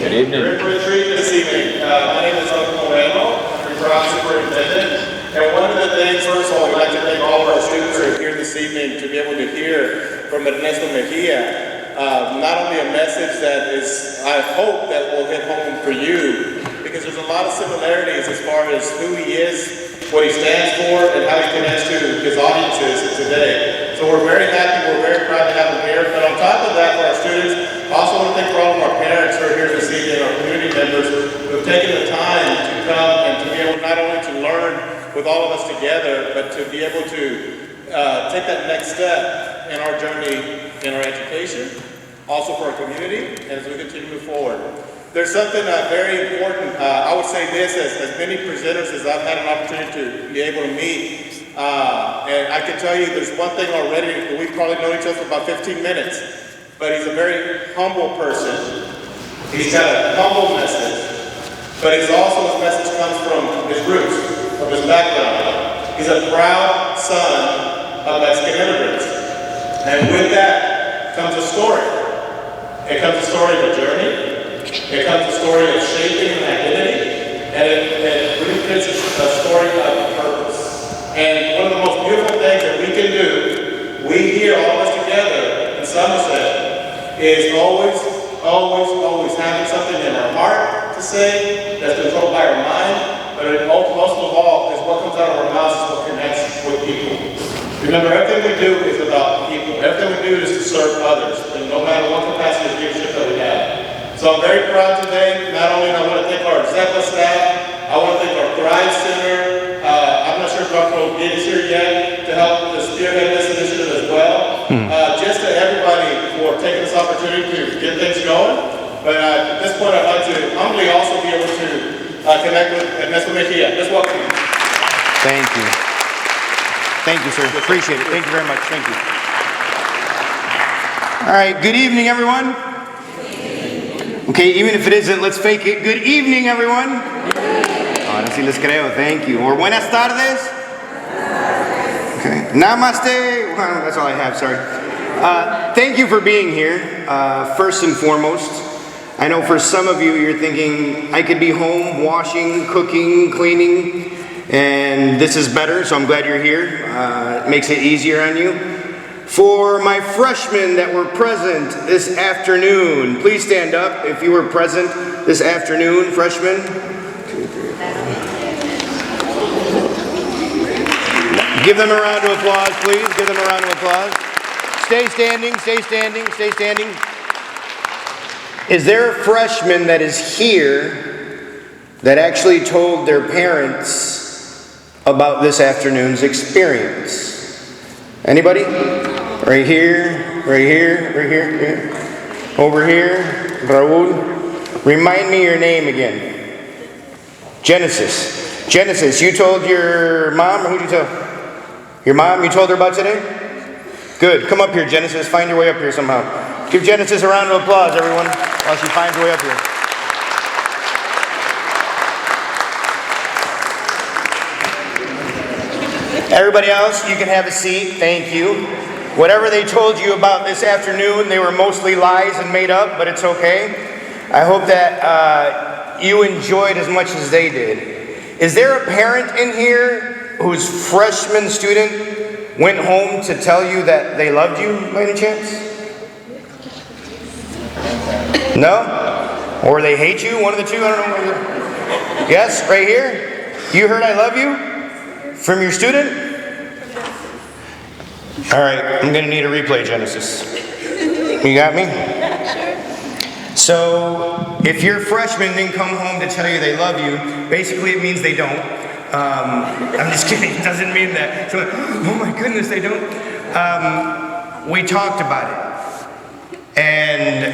Good evening. We're in for a treat this evening. My name is Ernesto, I'm your proud superintendent. And one of the things, first of all, we'd like to thank all of our students who are here this evening to be able to hear from Ernesto Mejia. Not only a message that is, I hope, that will hit home for you, because there's a lot of similarities as far as who he is, what he stands for, and how he connects to his audiences today. So we're very happy, we're very proud to have him here. But on top of that, for our students, I also want to thank for all of our parents who are here this evening, our community members who have taken the time to come and to be able not only to learn with all of us together, but to be able to take that next step in our journey in our education, also for our community, and as we continue to move forward. There's something very important. I would say this, as many presenters as I've had an opportunity to be able to meet, and I can tell you there's one thing already, we've probably known each other for about 15 minutes, but he's a very humble person. He's got a humble message, but his message comes from his roots, from his background. He's a proud son of Mexican immigrants. And with that comes a story. It comes a story of a journey. It comes a story of shaping an identity, and it really fits a story of purpose. And one of the most beautiful things that we can do, we here, all of us together in Somerset, is always having something in our heart to say that's controlled by our mind, but most of all is what comes out of our mouths is what connects with people. Remember, everything we do is about people. Everything we do is to serve others, and no matter what capacity of leadership that we have. So I'm very proud today. Not only do I want to thank our Zephyr staff, I want to thank our Thrive Center. I'm not sure if Dr. O'Gate is here yet to help to spearhead this initiative as well. Just to everybody for taking this opportunity to get things going. But at this point, I'd like to humbly also be able to connect with Ernesto Mejia. Let's welcome him. Thank you. Thank you, sir. Appreciate it. Thank you very much. Thank you. All right. Good evening, everyone. Okay, even if it isn't, let's fake it. Good evening, everyone. Ahora sí les creo. Thank you. Or buenas tardes. Okay. Namaste. Well, that's all I have. Sorry. Thank you for being here. First and foremost, I know for some of you, you're thinking, I could be home washing, cooking, cleaning, and this is better, so I'm glad you're here. It makes it easier on you. For my freshmen that were present this afternoon, please stand up if you were present this afternoon, freshmen. 2, 3, 4. Give them a round of applause, please. Give them a round of applause. Stay standing, stay standing, stay standing. Is there a freshman that is here that actually told their parents about this afternoon's experience? Anybody? Right here, right here, right here, here. Over here, Raul. Remind me your name again. Genesis. Genesis, you told your mom, or who did you tell? Your mom, you told her about today? Good. Come up here, Genesis. Find your way up here somehow. Give Genesis a round of applause, everyone, while she finds her way up here. Everybody else, you can have a seat. Thank you. Whatever they told you about this afternoon, they were mostly lies and made up, but it's okay. I hope that you enjoyed as much as they did. Is there a parent in here whose freshman student went home to tell you that they loved you by any chance? No? Or they hate you? One of the two? I don't know. Yes, right here? You heard I love you from your student? All right, I'm going to need a replay, Genesis. You got me? So, if your freshman didn't come home to tell you they love you, basically it means they don't. I'm just kidding. It doesn't mean that. So, oh my goodness, they don't. We talked about it. And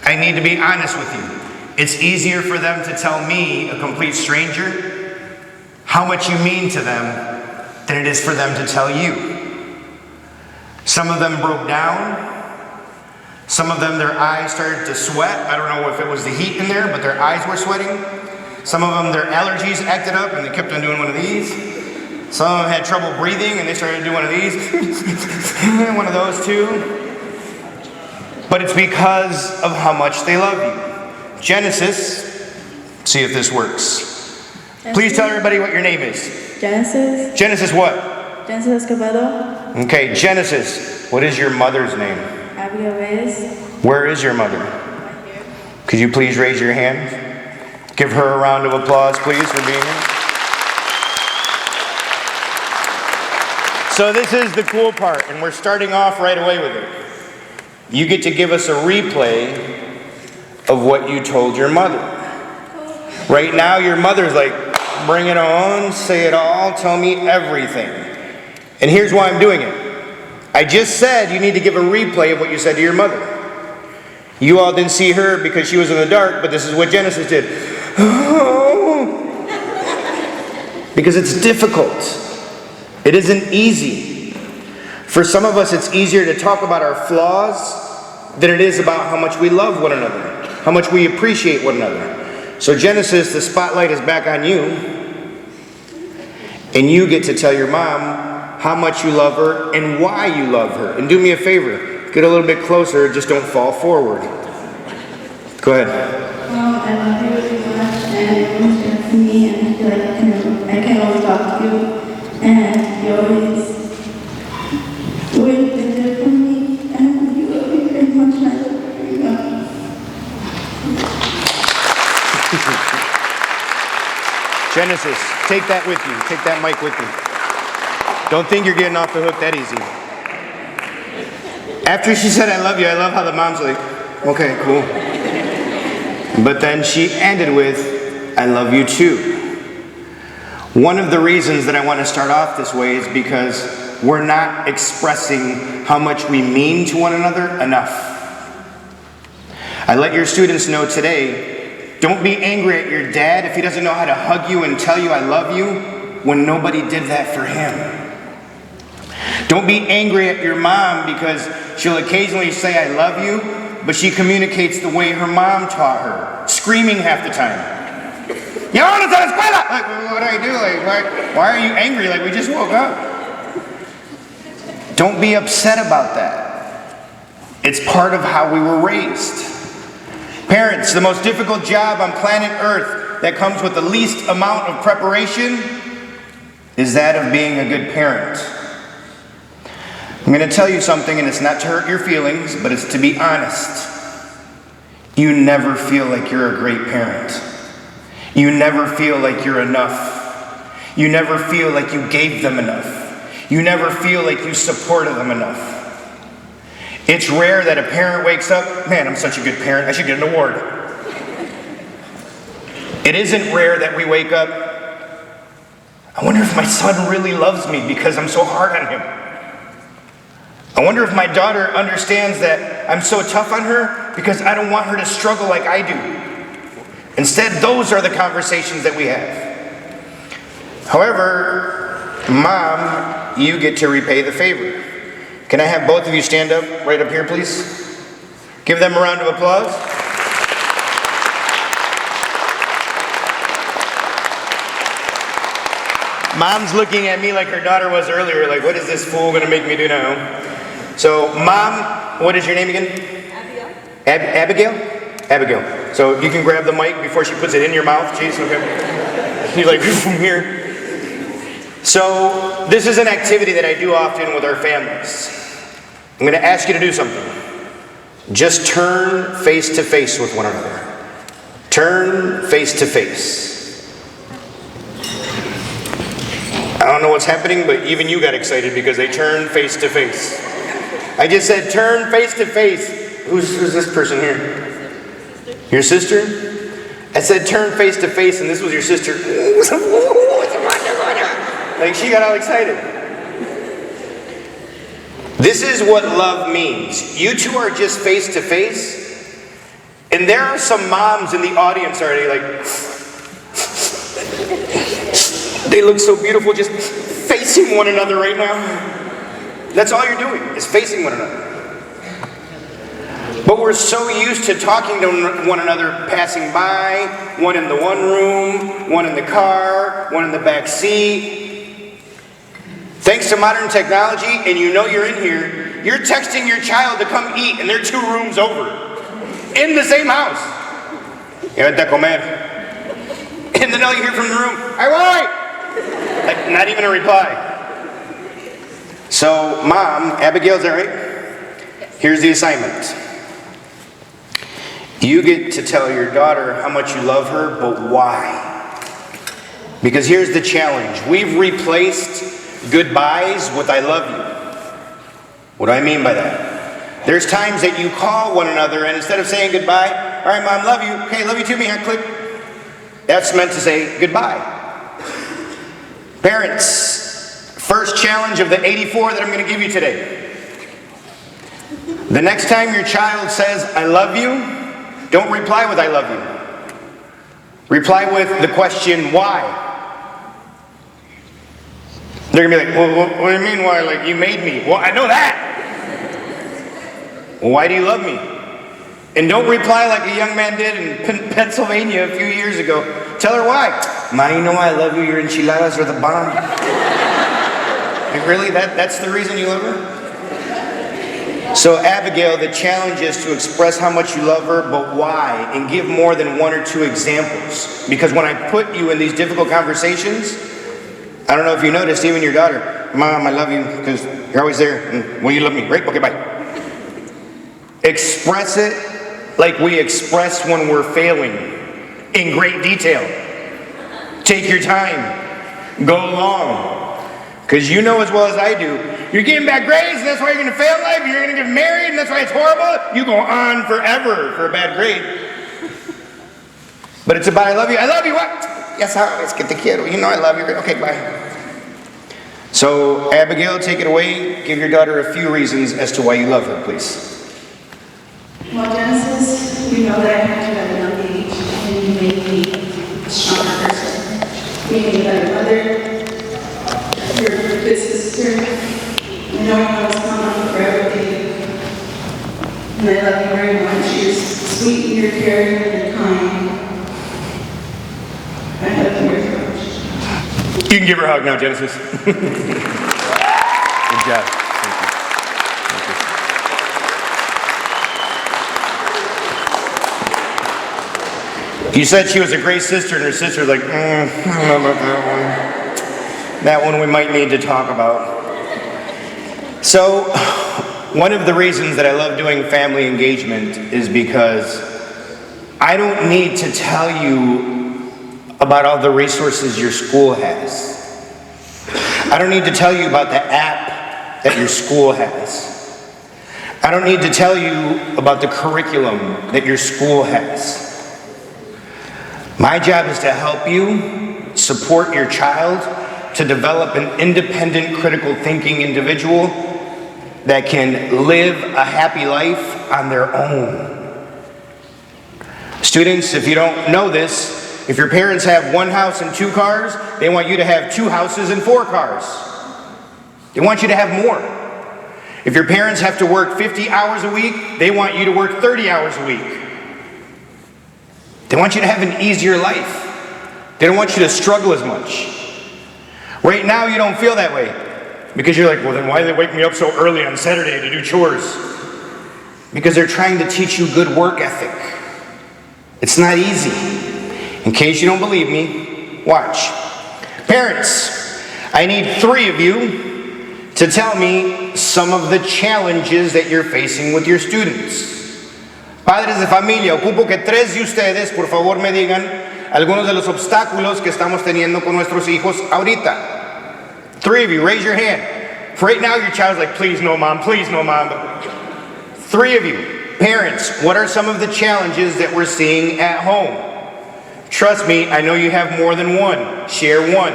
I need to be honest with you. It's easier for them to tell me, a complete stranger, how much you mean to them than it is for them to tell you. Some of them broke down. Some of them, their eyes started to sweat. I don't know if it was the heat in there, but their eyes were sweating. Some of them, their allergies acted up and they kept on doing one of these. Some of them had trouble breathing and they started to do one of these. One of those too. But it's because of how much they love you. Genesis, see if this works. Please tell everybody what your name is. Genesis. Genesis what? Genesis Escobedo. Okay, Genesis, what is your mother's name? Abigail Reyes. Where is your mother? Right here. Could you please raise your hand? Give her a round of applause, please, for being here. So this is the cool part, and we're starting off right away with it. You get to give us a replay of what you told your mother. Right now, your mother's like, bring it on, say it all, tell me everything. And here's why I'm doing it. I just said you need to give a replay of what you said to your mother. You all didn't see her because she was in the dark, but this is what Genesis did. Because it's difficult. It isn't easy. For some of us, it's easier to talk about our flaws than it is about how much we love one another, how much we appreciate one another. So Genesis, the spotlight is back on you, and you get to tell your mom how much you love her and why you love her. And do me a favor, get a little bit closer, just don't fall forward. Go ahead. I love you really much, and it was good for me, and I feel like I can always talk to you, and you always been there for me, and you love me very much, and I love you very much. Genesis, take that with you. Take that mic with you. Don't think you're getting off the hook that easy. After she said, I love you, I love how the mom's like, okay, cool. But then she ended with, I love you too. One of the reasons that I want to start off this way is because we're not expressing how much we mean to one another enough. I let your students know today, don't be angry at your dad if he doesn't know how to hug you and tell you I love you when nobody did that for him. Don't be angry at your mom because she'll occasionally say I love you, but she communicates the way her mom taught her, screaming half the time. Like, what do I do? Like, why are you angry? Like, we just woke up. Don't be upset about that. It's part of how we were raised. Parents, the most difficult job on planet Earth that comes with the least amount of preparation is that of being a good parent. I'm going to tell you something, and it's not to hurt your feelings, but it's to be honest. You never feel like you're a great parent. You never feel like you're enough. You never feel like you gave them enough. You never feel like you supported them enough. It's rare that a parent wakes up, man, I'm such a good parent, I should get an award. It isn't rare that we wake up, I wonder if my son really loves me because I'm so hard on him. I wonder if my daughter understands that I'm so tough on her because I don't want her to struggle like I do. Instead, those are the conversations that we have. However, Mom, you get to repay the favor. Can I have both of you stand up right up here, please? Give them a round of applause. Mom's looking at me like her daughter was earlier, like, what is this fool going to make me do now? So, Mom, what is your name again? Abigail. Abigail? So you can grab the mic before she puts it in your mouth. Jeez, okay. You're like, from here. So, this is an activity that I do often with our families. I'm going to ask you to do something. Just turn face to face with one another. Turn face to face. I don't know what's happening, but even you got excited because they turned face to face. I just said turn face to face. Who's this person here? Your sister? I said turn face to face, and this was your sister. Like she got all excited. This is what love means. You two are just face to face, and there are some moms in the audience already like, they look so beautiful just facing one another right now. That's all you're doing, is facing one another. But we're so used to talking to one another passing by, one in the one room, one in the car, one in the back seat. Thanks to modern technology, and you know you're in here, you're texting your child to come eat, and they're 2 rooms over, in the same house. Ya vete a comer. And then all you hear from the room, I won't. Like, not even a reply. So, Mom, Abigail, is that right? Here's the assignment. You get to tell your daughter how much you love her, but why? Because here's the challenge. We've replaced goodbyes with I love you. What do I mean by that? There's times that you call one another and instead of saying goodbye, all right, Mom, love you. Okay, love you too, Mejia, click. That's meant to say goodbye. Parents, first challenge of the 84 that I'm going to give you today. The next time your child says, I love you, don't reply with I love you. Reply with the question, why? They're going to be like, well, what do you mean why? Like, you made me. Well, I know that. Well, why do you love me? And don't reply like a young man did in Pennsylvania a few years ago. Tell her why. Ma, you know why I love you? Your enchiladas are the bomb. Like, really? That's the reason you love her? So, Abigail, the challenge is to express how much you love her, but why? And give more than one or two examples. Because when I put you in these difficult conversations, I don't know if you noticed, even your daughter, Mom, I love you because you're always there. And, well, you love me. Great. Okay, bye. Express it like we express when we're failing, in great detail. Take your time. Go long. Because you know as well as I do, you're getting bad grades, and that's why you're going to fail in life, you're going to get married, and that's why it's horrible. You go on forever for a bad grade. But it's about I love you. I love you, what? Yes, sabes que te quiero. You know I love you. Okay, bye. So, Abigail, take it away. Give your daughter a few reasons as to why you love her, please. Well, Genesis, you know that I had you at a young age, and you made me a stronger person. You made me a better mother, your good sister. I know I was coming on forever with you. And I love you very much. You're sweet, and you're caring, and you're kind. I love you very much. You can give her a hug now, Genesis. Good job. You said she was a great sister, and her sister's like, I don't know about that one. That one we might need to talk about. So, one of the reasons that I love doing family engagement is because I don't need to tell you about all the resources your school has. I don't need to tell you about the app that your school has. I don't need to tell you about the curriculum that your school has. My job is to help you support your child to develop an independent, critical thinking individual that can live a happy life on their own. Students, if you don't know this, if your parents have one house and 2 cars, they want you to have 2 houses and 4 cars. They want you to have more. If your parents have to work 50 hours a week, they want you to work 30 hours a week. They want you to have an easier life. They don't want you to struggle as much. Right now, you don't feel that way. Because you're like, well, then why do they wake me up so early on Saturday to do chores? Because they're trying to teach you good work ethic. It's not easy. In case you don't believe me, watch. Parents, I need 3 of you to tell me some of the challenges that you're facing with your students. Padres de familia, ocupo que 3 de ustedes, por favor, me digan algunos de los obstáculos que estamos teniendo con nuestros hijos ahorita. 3 of you, raise your hand. Right now, your child's like, please no, Mom, please no, Mom. 3 of you, parents, what are some of the challenges that we're seeing at home? Trust me, I know you have more than one. Share one.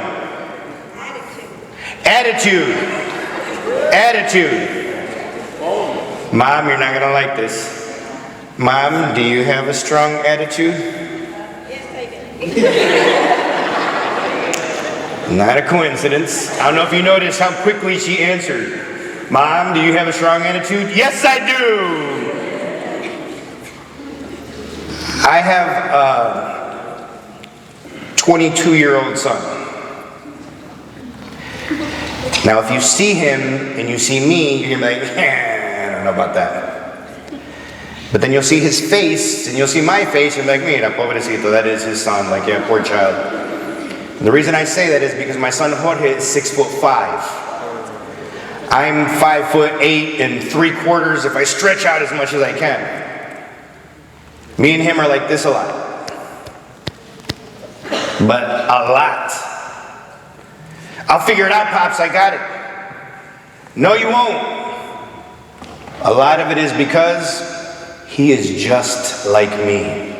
Attitude. Attitude. Mom, you're not going to like this. Mom, do you have a strong attitude? Yes, I do. Not a coincidence. I don't know if you noticed how quickly she answered. Mom, do you have a strong attitude? Yes, I do. I have a 22-year-old son. Now, if you see him and you see me, you're gonna be like, I don't know about that. But then you'll see his face, and you'll see my face, and you're like, mira, pobrecito, that is his son, like, yeah, poor child. And the reason I say that is because my son Jorge is 6'5". I'm 5'8" and 3/4 if I stretch out as much as I can. Me and him are like this a lot. But a lot. I'll figure it out, Pops, I got it. No, you won't. A lot of it is because he is just like me.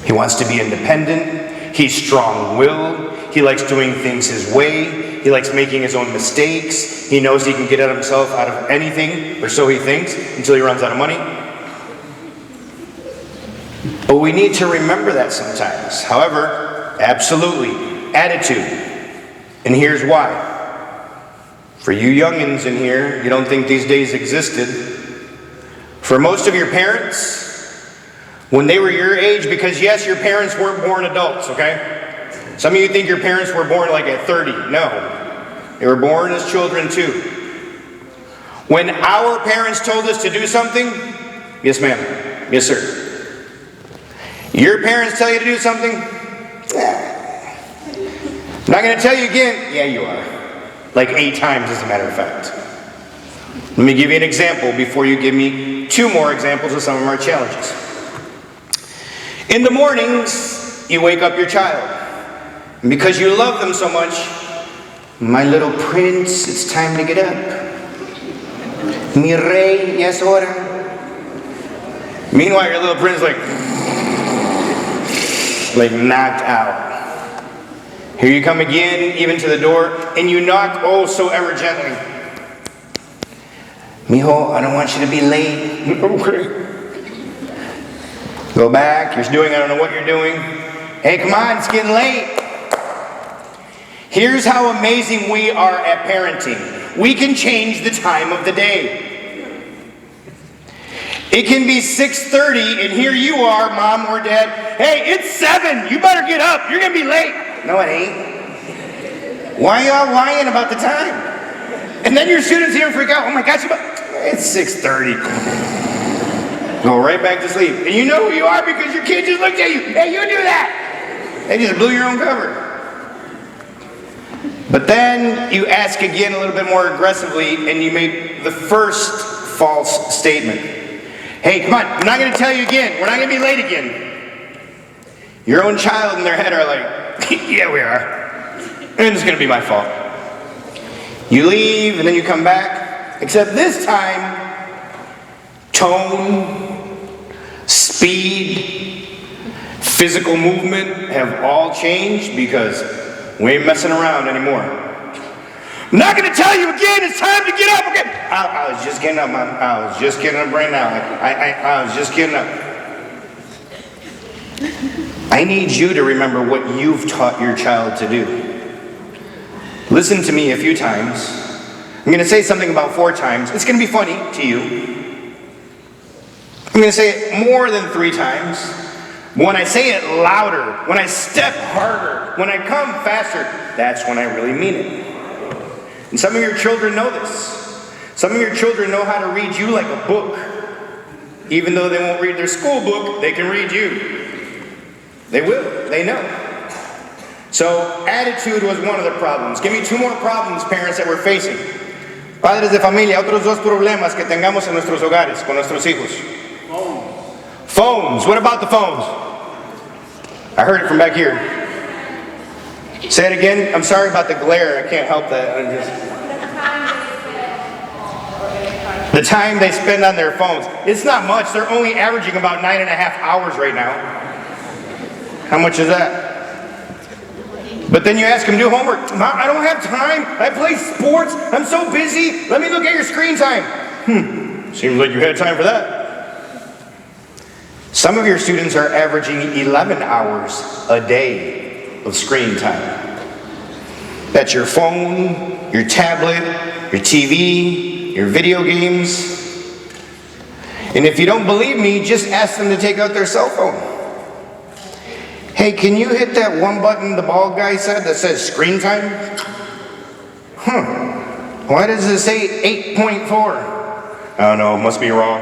He wants to be independent. He's strong-willed. He likes doing things his way. He likes making his own mistakes. He knows he can get himself out of anything, or so he thinks, until he runs out of money. But we need to remember that sometimes. However, absolutely, attitude. And here's why. For you youngins in here, you don't think these days existed. For most of your parents, when they were your age, because yes, your parents weren't born adults, okay? Some of you think your parents were born like at 30. No. They were born as children too. When our parents told us to do something, yes ma'am, yes sir. Your parents tell you to do something, I'm not going to tell you again, yeah you are. Like 8 times as a matter of fact. Let me give you an example before you give me 2 more examples of some of our challenges. In the mornings, you wake up your child. And because you love them so much, my little prince, it's time to get up. Mi rey, ya es hora. Meanwhile, your little prince like knocked out. Here you come again, even to the door, and you knock oh so ever gently. Mijo, I don't want you to be late. Okay. Go back, you're doing, I don't know what you're doing. Hey, come on, it's getting late. Here's how amazing we are at parenting. We can change the time of the day. It can be 6:30 and here you are, mom or dad. Hey, it's 7. You better get up. You're going to be late. No, it ain't. Why y'all lying about the time? And then your students here freak out. Oh my gosh, it's 6:30. Go right back to sleep. And you know who you are because your kid just looked at you. Hey, you do that. They just blew your own cover. But then you ask again a little bit more aggressively and you make the first false statement. Hey, come on, I'm not going to tell you again. We're not going to be late again. Your own child in their head are like, yeah, we are. And it's going to be my fault. You leave and then you come back. Except this time, tone, speed, physical movement have all changed because we ain't messing around anymore. I'm not going to tell you again. It's time to get up. Okay. I was just getting up, Mom. I was just getting up right now. I was just getting up. I need you to remember what you've taught your child to do. Listen to me a few times. I'm going to say something about 4 times. It's going to be funny to you. I'm going to say it more than 3 times. But when I say it louder, when I step harder, when I come faster, that's when I really mean it. And some of your children know this. Some of your children know how to read you like a book. Even though they won't read their school book, they can read you. They will. They know. So, attitude was one of the problems. Give me 2 more problems, parents, that we're facing. Padres de familia, otros 2 problemas que tengamos en nuestros hogares, con nuestros hijos. Phones. What about the phones? I heard it from back here. Say it again. I'm sorry about the glare. I can't help that. The time they spend on their phones. It's not much. They're only averaging about 9.5 hours right now. How much is that? But then you ask them to do homework. Mom, I don't have time. I play sports. I'm so busy. Let me look at your screen time. Seems like you had time for that. Some of your students are averaging 11 hours a day of screen time. That's your phone, your tablet, your TV, your video games. And if you don't believe me, just ask them to take out their cell phone. Hey, can you hit that one button the bald guy said that says screen time? Why does it say 8.4? Oh no, it must be wrong.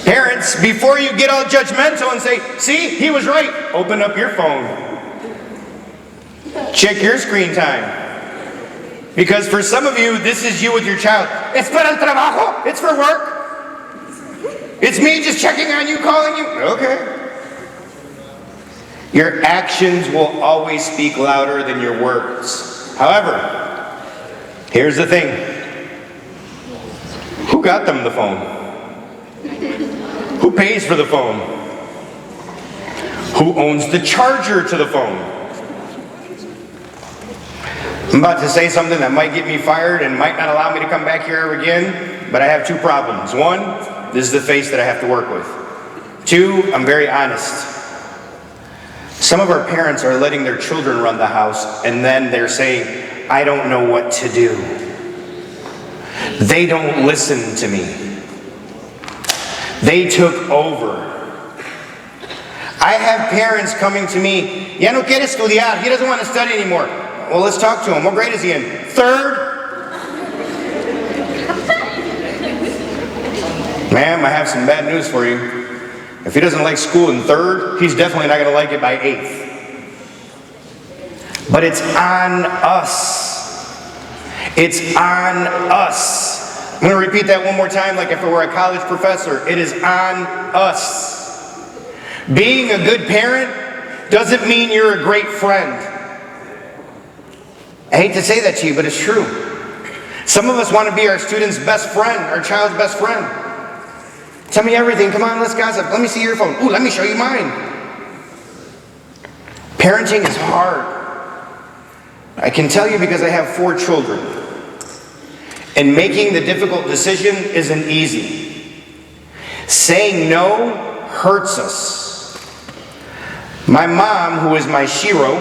Parents, before you get all judgmental and say, see, he was right, open up your phone. Check your screen time. Because for some of you, this is you with your child. Es para el trabajo. It's for work. It's me just checking on you, calling you. Okay. Your actions will always speak louder than your words. However, here's the thing. Who got them the phone? Who pays for the phone? Who owns the charger to the phone? I'm about to say something that might get me fired and might not allow me to come back here again, but I have two problems. One, this is the face that I have to work with. Two, I'm very honest. Some of our parents are letting their children run the house, and then they're saying, I don't know what to do. They don't listen to me. They took over. I have parents coming to me, ya no quiere estudiar, he doesn't want to study anymore. Well, let's talk to him. What grade is he in? Third? Ma'am, I have some bad news for you. If he doesn't like school in third, he's definitely not going to like it by eighth. But it's on us. It's on us. I'm going to repeat that one more time like if it were a college professor. It is on us. Being a good parent doesn't mean you're a great friend. I hate to say that to you, but it's true. Some of us want to be our student's best friend, our child's best friend. Tell me everything. Come on, let's gossip. Let me see your phone. Ooh, let me show you mine. Parenting is hard. I can tell you because I have 4 children. And making the difficult decision isn't easy. Saying no hurts us. My mom, who is my shiro,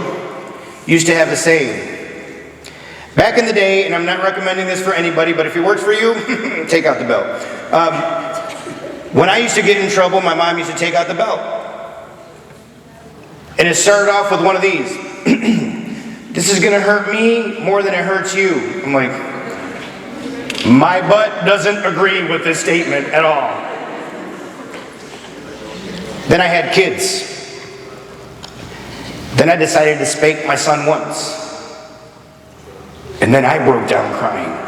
used to have a saying. Back in the day, and I'm not recommending this for anybody, but if it works for you, take out the belt. When I used to get in trouble, my mom used to take out the belt. And it started off with one of these. This is going to hurt me more than it hurts you. I'm like, my butt doesn't agree with this statement at all. Then I had kids. Then I decided to spank my son once. And then I broke down crying.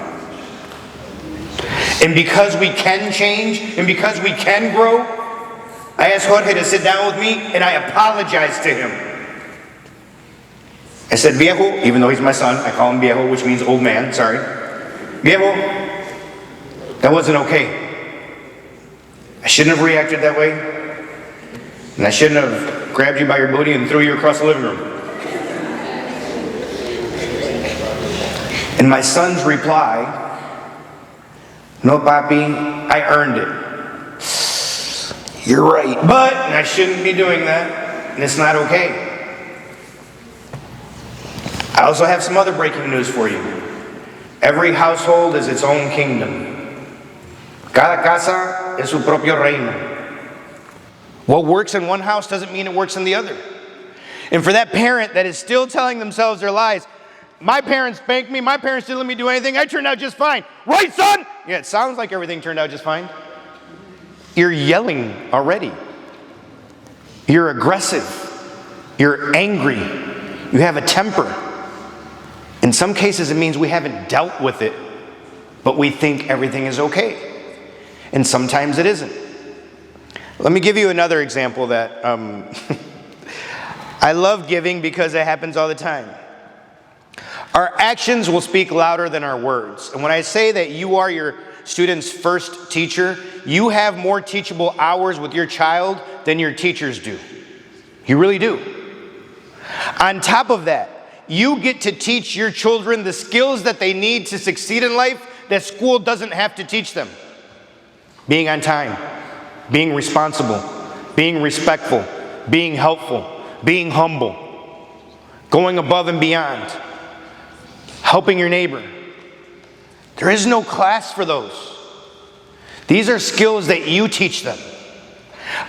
And because we can change, and because we can grow, I asked Jorge to sit down with me, and I apologized to him. I said, Viejo, even though he's my son, I call him Viejo, which means old man, sorry. Viejo, that wasn't okay. I shouldn't have reacted that way. And I shouldn't have grabbed you by your booty and threw you across the living room. And my son's reply, no, papi, I earned it. You're right. But I shouldn't be doing that, and it's not okay. I also have some other breaking news for you. Every household is its own kingdom. Cada casa es su propio reino. What works in one house doesn't mean it works in the other. And for that parent that is still telling themselves their lies, my parents spanked me, my parents didn't let me do anything, I turned out just fine. Right, son? Yeah, it sounds like everything turned out just fine. You're yelling already. You're aggressive. You're angry. You have a temper. In some cases, it means we haven't dealt with it, but we think everything is okay. And sometimes it isn't. Let me give you another example that I love giving because it happens all the time. Our actions will speak louder than our words. And when I say that you are your student's first teacher, you have more teachable hours with your child than your teachers do. You really do. On top of that, you get to teach your children the skills that they need to succeed in life that school doesn't have to teach them. Being on time, being responsible, being respectful, being helpful, being humble, going above and beyond, helping your neighbor. There is no class for those. These are skills that you teach them.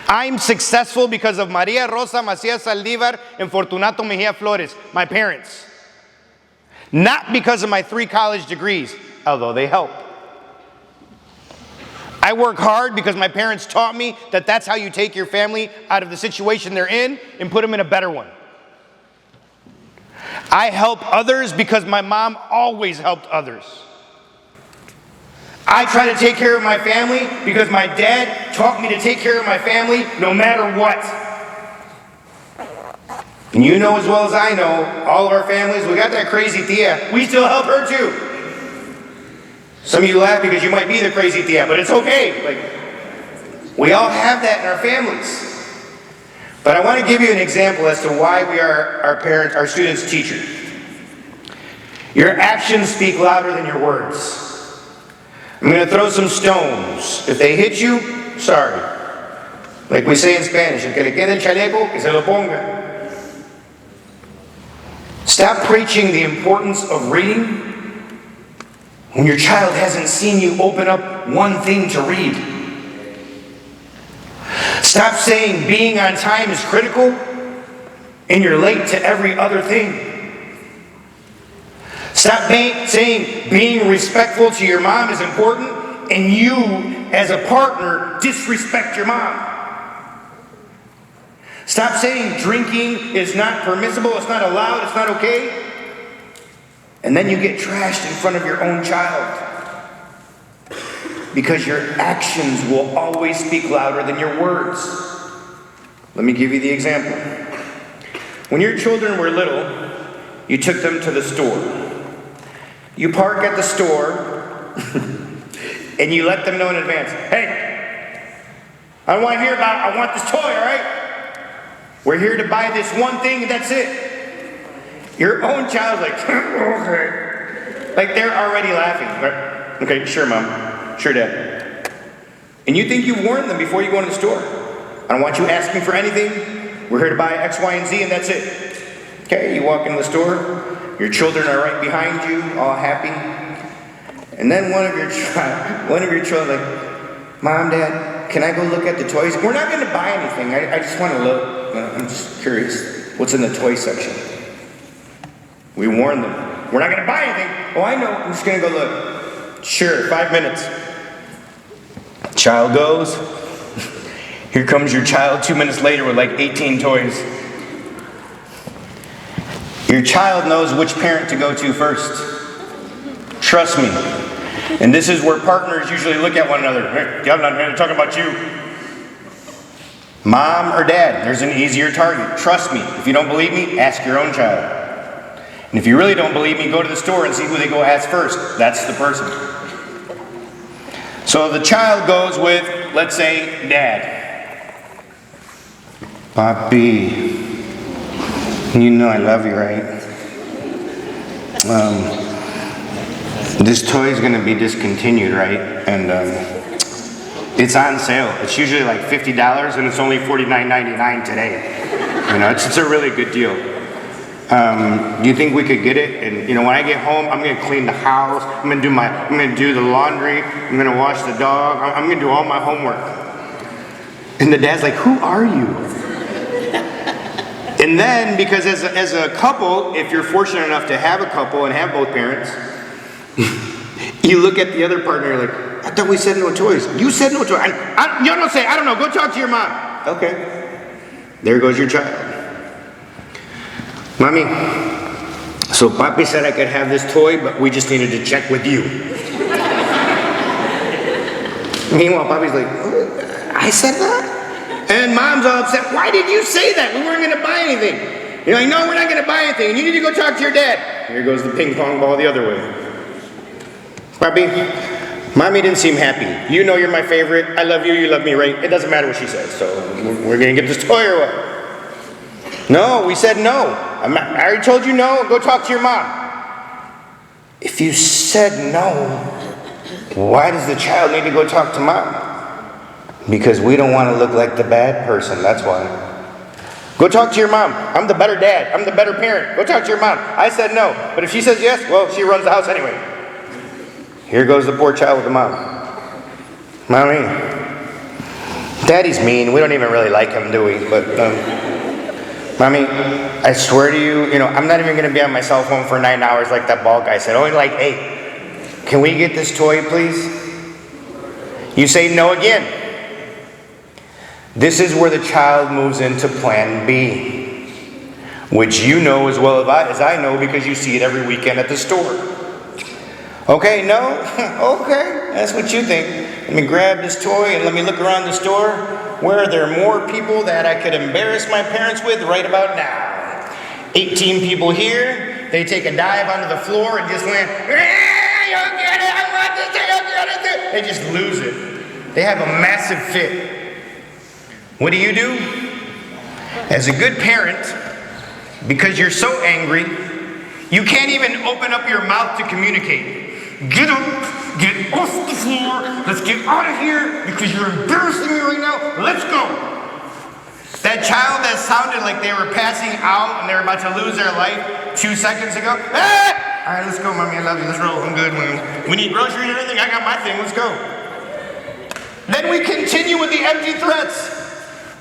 I'm successful because of Maria Rosa Macías Saldívar and Fortunato Mejia Flores, my parents. Not because of my 3 college degrees, although they help. I work hard because my parents taught me that that's how you take your family out of the situation they're in and put them in a better one. I help others because my mom always helped others. I try to take care of my family because my dad taught me to take care of my family no matter what. And you know as well as I know, all of our families, we got that crazy tia. We still help her too. Some of you laugh because you might be the crazy tia, but it's okay. Like, we all have that in our families. But I want to give you an example as to why we are our students' teacher. Your actions speak louder than your words. I'm going to throw some stones. If they hit you, sorry. Like we say in Spanish, el que le quede el chaleco, que se lo ponga. Stop preaching the importance of reading when your child hasn't seen you open up one thing to read. Stop saying being on time is critical and you're late to every other thing. Stop saying being respectful to your mom is important and you, as a partner, disrespect your mom. Stop saying drinking is not permissible, it's not allowed, it's not okay. And then you get trashed in front of your own child. Because your actions will always speak louder than your words. Let me give you the example. When your children were little, you took them to the store. You park at the store and you let them know in advance, hey, I don't want to hear about, I want this toy, all right? We're here to buy this one thing and that's it. Your own child's like, okay. Like they're already laughing. Okay, sure, Mom. Sure, Dad. And you think you've warned them before you go into the store. I don't want you asking for anything. We're here to buy X, Y, and Z, and that's it. Okay, you walk into the store. Your children are right behind you, all happy. And then one of your children like, Mom, Dad, can I go look at the toys? We're not going to buy anything. I just want to look. I'm just curious. What's in the toy section? We warned them. We're not going to buy anything. Oh, I know. I'm just going to go look. Sure, 5 minutes. Child goes. Here comes your child 2 minutes later with like 18 toys. Your child knows which parent to go to first. Trust me. And this is where partners usually look at one another. Hey, I'm not here to talk about you. Mom or dad, there's an easier target. Trust me. If you don't believe me, ask your own child. And if you really don't believe me, go to the store and see who they go ask first. That's the person. So the child goes with, let's say, Dad. Papi, you know I love you, right? This toy is going to be discontinued, right? And it's on sale. It's usually like $50 and it's only $49.99 today. You know, it's a really good deal. Do you think we could get it? And you know, when I get home, I'm gonna clean the house. I'm gonna do the laundry. I'm gonna wash the dog. I'm gonna do all my homework. And the dad's like, "Who are you?" And then, because as a couple, if you're fortunate enough to have a couple and have both parents, you look at the other partner and you're like, "I thought we said no toys." You said no toys. You don't say. I don't know. Go talk to your mom. Okay. There goes your child. Mommy, so Papi said I could have this toy, but we just needed to check with you. Meanwhile, Papi's like, oh, I said that? And Mom's all upset. Why did you say that? We weren't going to buy anything. You're like, no, we're not going to buy anything. You need to go talk to your dad. Here goes the ping pong ball the other way. Papi, Mommy didn't seem happy. You know you're my favorite. I love you. You love me, right? It doesn't matter what she says. So we're going to get this toy or what? No, we said no. I already told you no. Go talk to your mom. If you said no, why does the child need to go talk to mom? Because we don't want to look like the bad person. That's why. Go talk to your mom. I'm the better dad. I'm the better parent. Go talk to your mom. I said no. But if she says yes, well, she runs the house anyway. Here goes the poor child with the mom. Mommy, Daddy's mean. We don't even really like him, do we? But, Mommy, I swear to you, I'm not even going to be on my cell phone for 9 hours like that bald guy said. Only like 8. Can we get this toy, please? You say no again. This is where the child moves into plan B, which you know as well as I know because you see it every weekend at the store. Okay, no? Okay, that's what you think. Let me grab this toy and let me look around the store. Where are there more people that I could embarrass my parents with right about now? 18 people here. They take a dive onto the floor and just land. You'll get it, I want this thing, I'll get it. They just lose it. They have a massive fit. What do? As a good parent, because you're so angry, you can't even open up your mouth to communicate. Get up, get off the floor, let's get out of here because you're embarrassing me right now, let's go. That child that sounded like they were passing out and they were about to lose their life 2 seconds ago. Ah! All right, let's go, mommy, I love you, let's roll, I'm good. We need groceries and everything, I got my thing, let's go. Then we continue with the empty threats.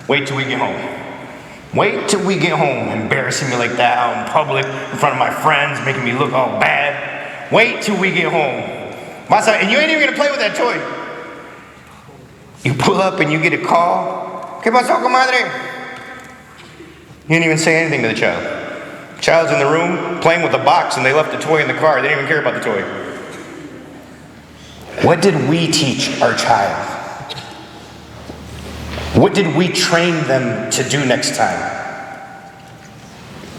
Wait till we get home. Wait till we get home, embarrassing me like that out in public, in front of my friends, making me look all bad. Wait till we get home. And you ain't even gonna play with that toy. You pull up and you get a call. ¿Qué pasó, comadre? You didn't even say anything to the child. The child's in the room playing with the box and they left the toy in the car. They didn't even care about the toy. What did we teach our child? What did we train them to do next time?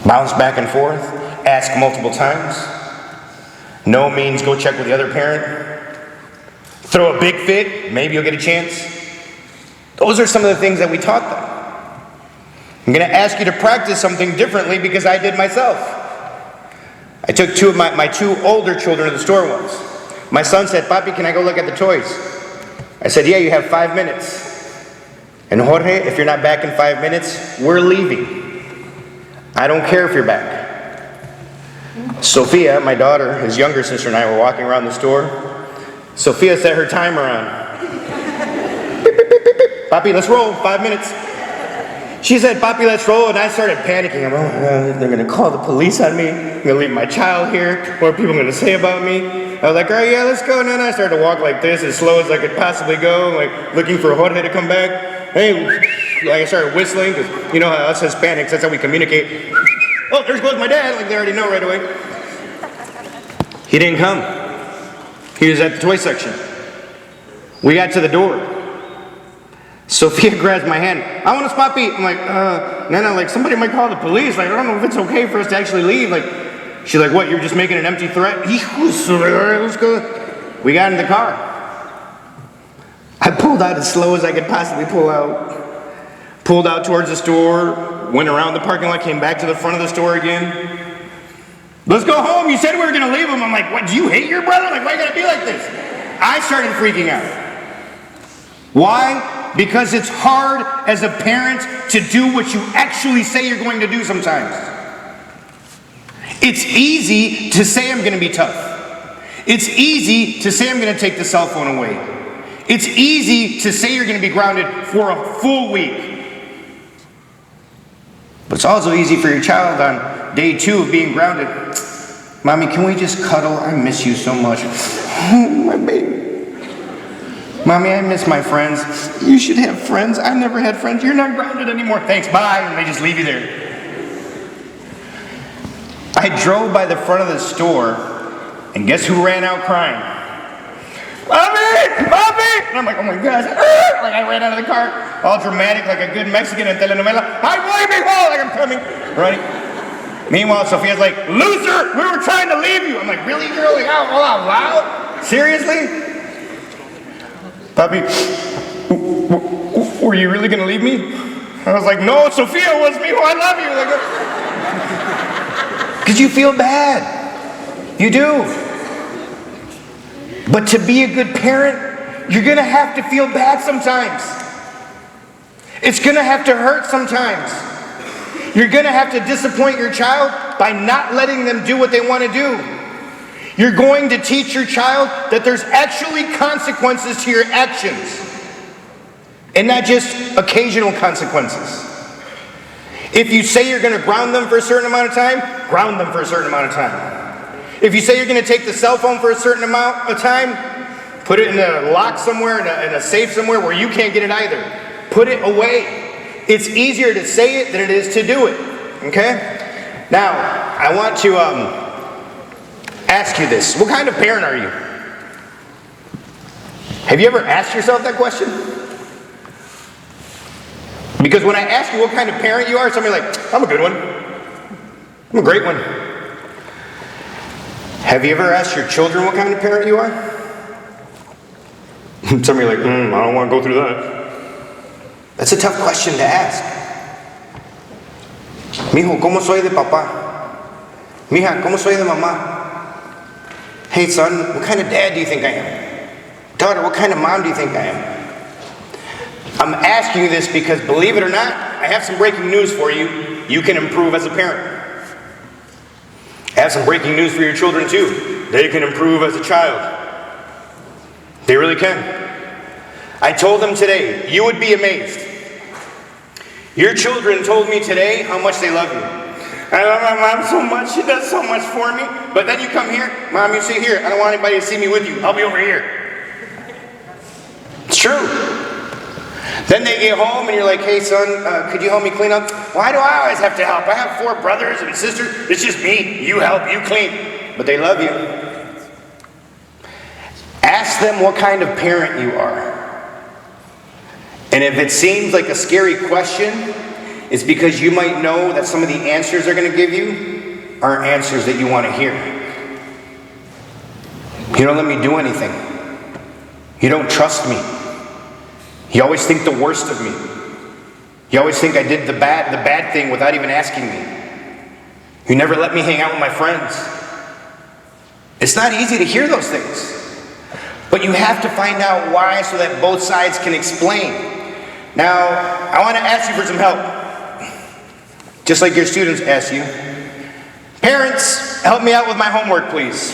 Bounce back and forth? Ask multiple times? No means go check with the other parent. Throw a big fit, maybe you'll get a chance. Those are some of the things that we taught them. I'm going to ask you to practice something differently because I did myself. I took two of my two older children to the store once. My son said, Papi, can I go look at the toys? I said, yeah, you have 5 minutes. And Jorge, if you're not back in 5 minutes, we're leaving. I don't care if you're back. Sophia, my daughter, his younger sister, and I were walking around the store. Sophia set her timer on. Beep, beep, beep, beep, beep. Papi, let's roll, 5 minutes. She said, Papi, let's roll, and I started panicking. I'm like, oh, they're going to call the police on me. I'm going to leave my child here. What are people going to say about me? I was like, all right, yeah, let's go. And then I started to walk like this, as slow as I could possibly go, like looking for Jorge to come back. Hey, like I started whistling, because you know how us Hispanics, that's how we communicate. Oh, there goes my dad, like they already know right away. He didn't come. He was at the toy section. We got to the door. Sophia grabs my hand. I want to spot beat. I'm like, Nana, like somebody might call the police. Like, I don't know if it's okay for us to actually leave. Like, she's like, what, you're just making an empty threat? So like, all right, let's go. We got in the car. I pulled out as slow as I could possibly pull out. Pulled out towards the store, went around the parking lot, came back to the front of the store again. Let's go home. You said we were going to leave him. I'm like, what, do you hate your brother? Like, why you got to be like this? I started freaking out. Why? Because it's hard as a parent to do what you actually say you're going to do sometimes. It's easy to say I'm going to be tough. It's easy to say I'm going to take the cell phone away. It's easy to say you're going to be grounded for a full week. But it's also easy for your child on day 2 of being grounded. Mommy, can we just cuddle? I miss you so much. My baby. Mommy, I miss my friends. You should have friends. I never had friends. You're not grounded anymore. Thanks, bye. And they just leave you there. I drove by the front of the store, and guess who ran out crying? Mommy! Mommy! And I'm like, oh my gosh. Like I ran out of the car, all dramatic like a good Mexican in telenovela. Hi, boy, mijo! Like I'm coming. Running. Meanwhile, Sophia's like, loser! We were trying to leave you. I'm like, really, girl? Like, all out loud? Seriously? Papi, were you really going to leave me? I was like, no, Sophia was me. I love you. Like, because you feel bad. You do. But to be a good parent, you're going to have to feel bad sometimes. It's going to have to hurt sometimes. You're going to have to disappoint your child by not letting them do what they want to do. You're going to teach your child that there's actually consequences to your actions and not just occasional consequences. If you say you're going to ground them for a certain amount of time, ground them for a certain amount of time. If you say you're going to take the cell phone for a certain amount of time, Put it in a lock somewhere, in a safe somewhere where you can't get it either. Put it away. It's easier to say it than it is to do it. Okay? Now, I want to ask you this. What kind of parent are you? Have you ever asked yourself that question? Because when I ask you what kind of parent you are, somebody's like, I'm a good one. I'm a great one. Have you ever asked your children what kind of parent you are? Somebody like, I don't want to go through that. That's a tough question to ask. Mijo, ¿cómo soy de papá? Mija, ¿cómo soy de mamá? Hey son, what kind of dad do you think I am? Daughter, what kind of mom do you think I am? I'm asking you this because, believe it or not, I have some breaking news for you. You can improve as a parent. I have some breaking news for your children too. They can improve as a child. They really can. I told them today, you would be amazed. Your children told me today how much they love you. I love my mom so much, she does so much for me. But then you come here, Mom, you sit here, I don't want anybody to see me with you. I'll be over here. It's true. Then they get home and you're like, hey son, could you help me clean up? Why do I always have to help? I have 4 brothers and a sister. It's just me. You help, you clean. But they love you. Ask them what kind of parent you are. And if it seems like a scary question, it's because you might know that some of the answers they're going to give you aren't answers that you want to hear. You don't let me do anything. You don't trust me. You always think the worst of me. You always think I did the bad thing without even asking me. You never let me hang out with my friends. It's not easy to hear those things. But you have to find out why so that both sides can explain. Now, I want to ask you for some help. Just like your students ask you. Parents, help me out with my homework, please.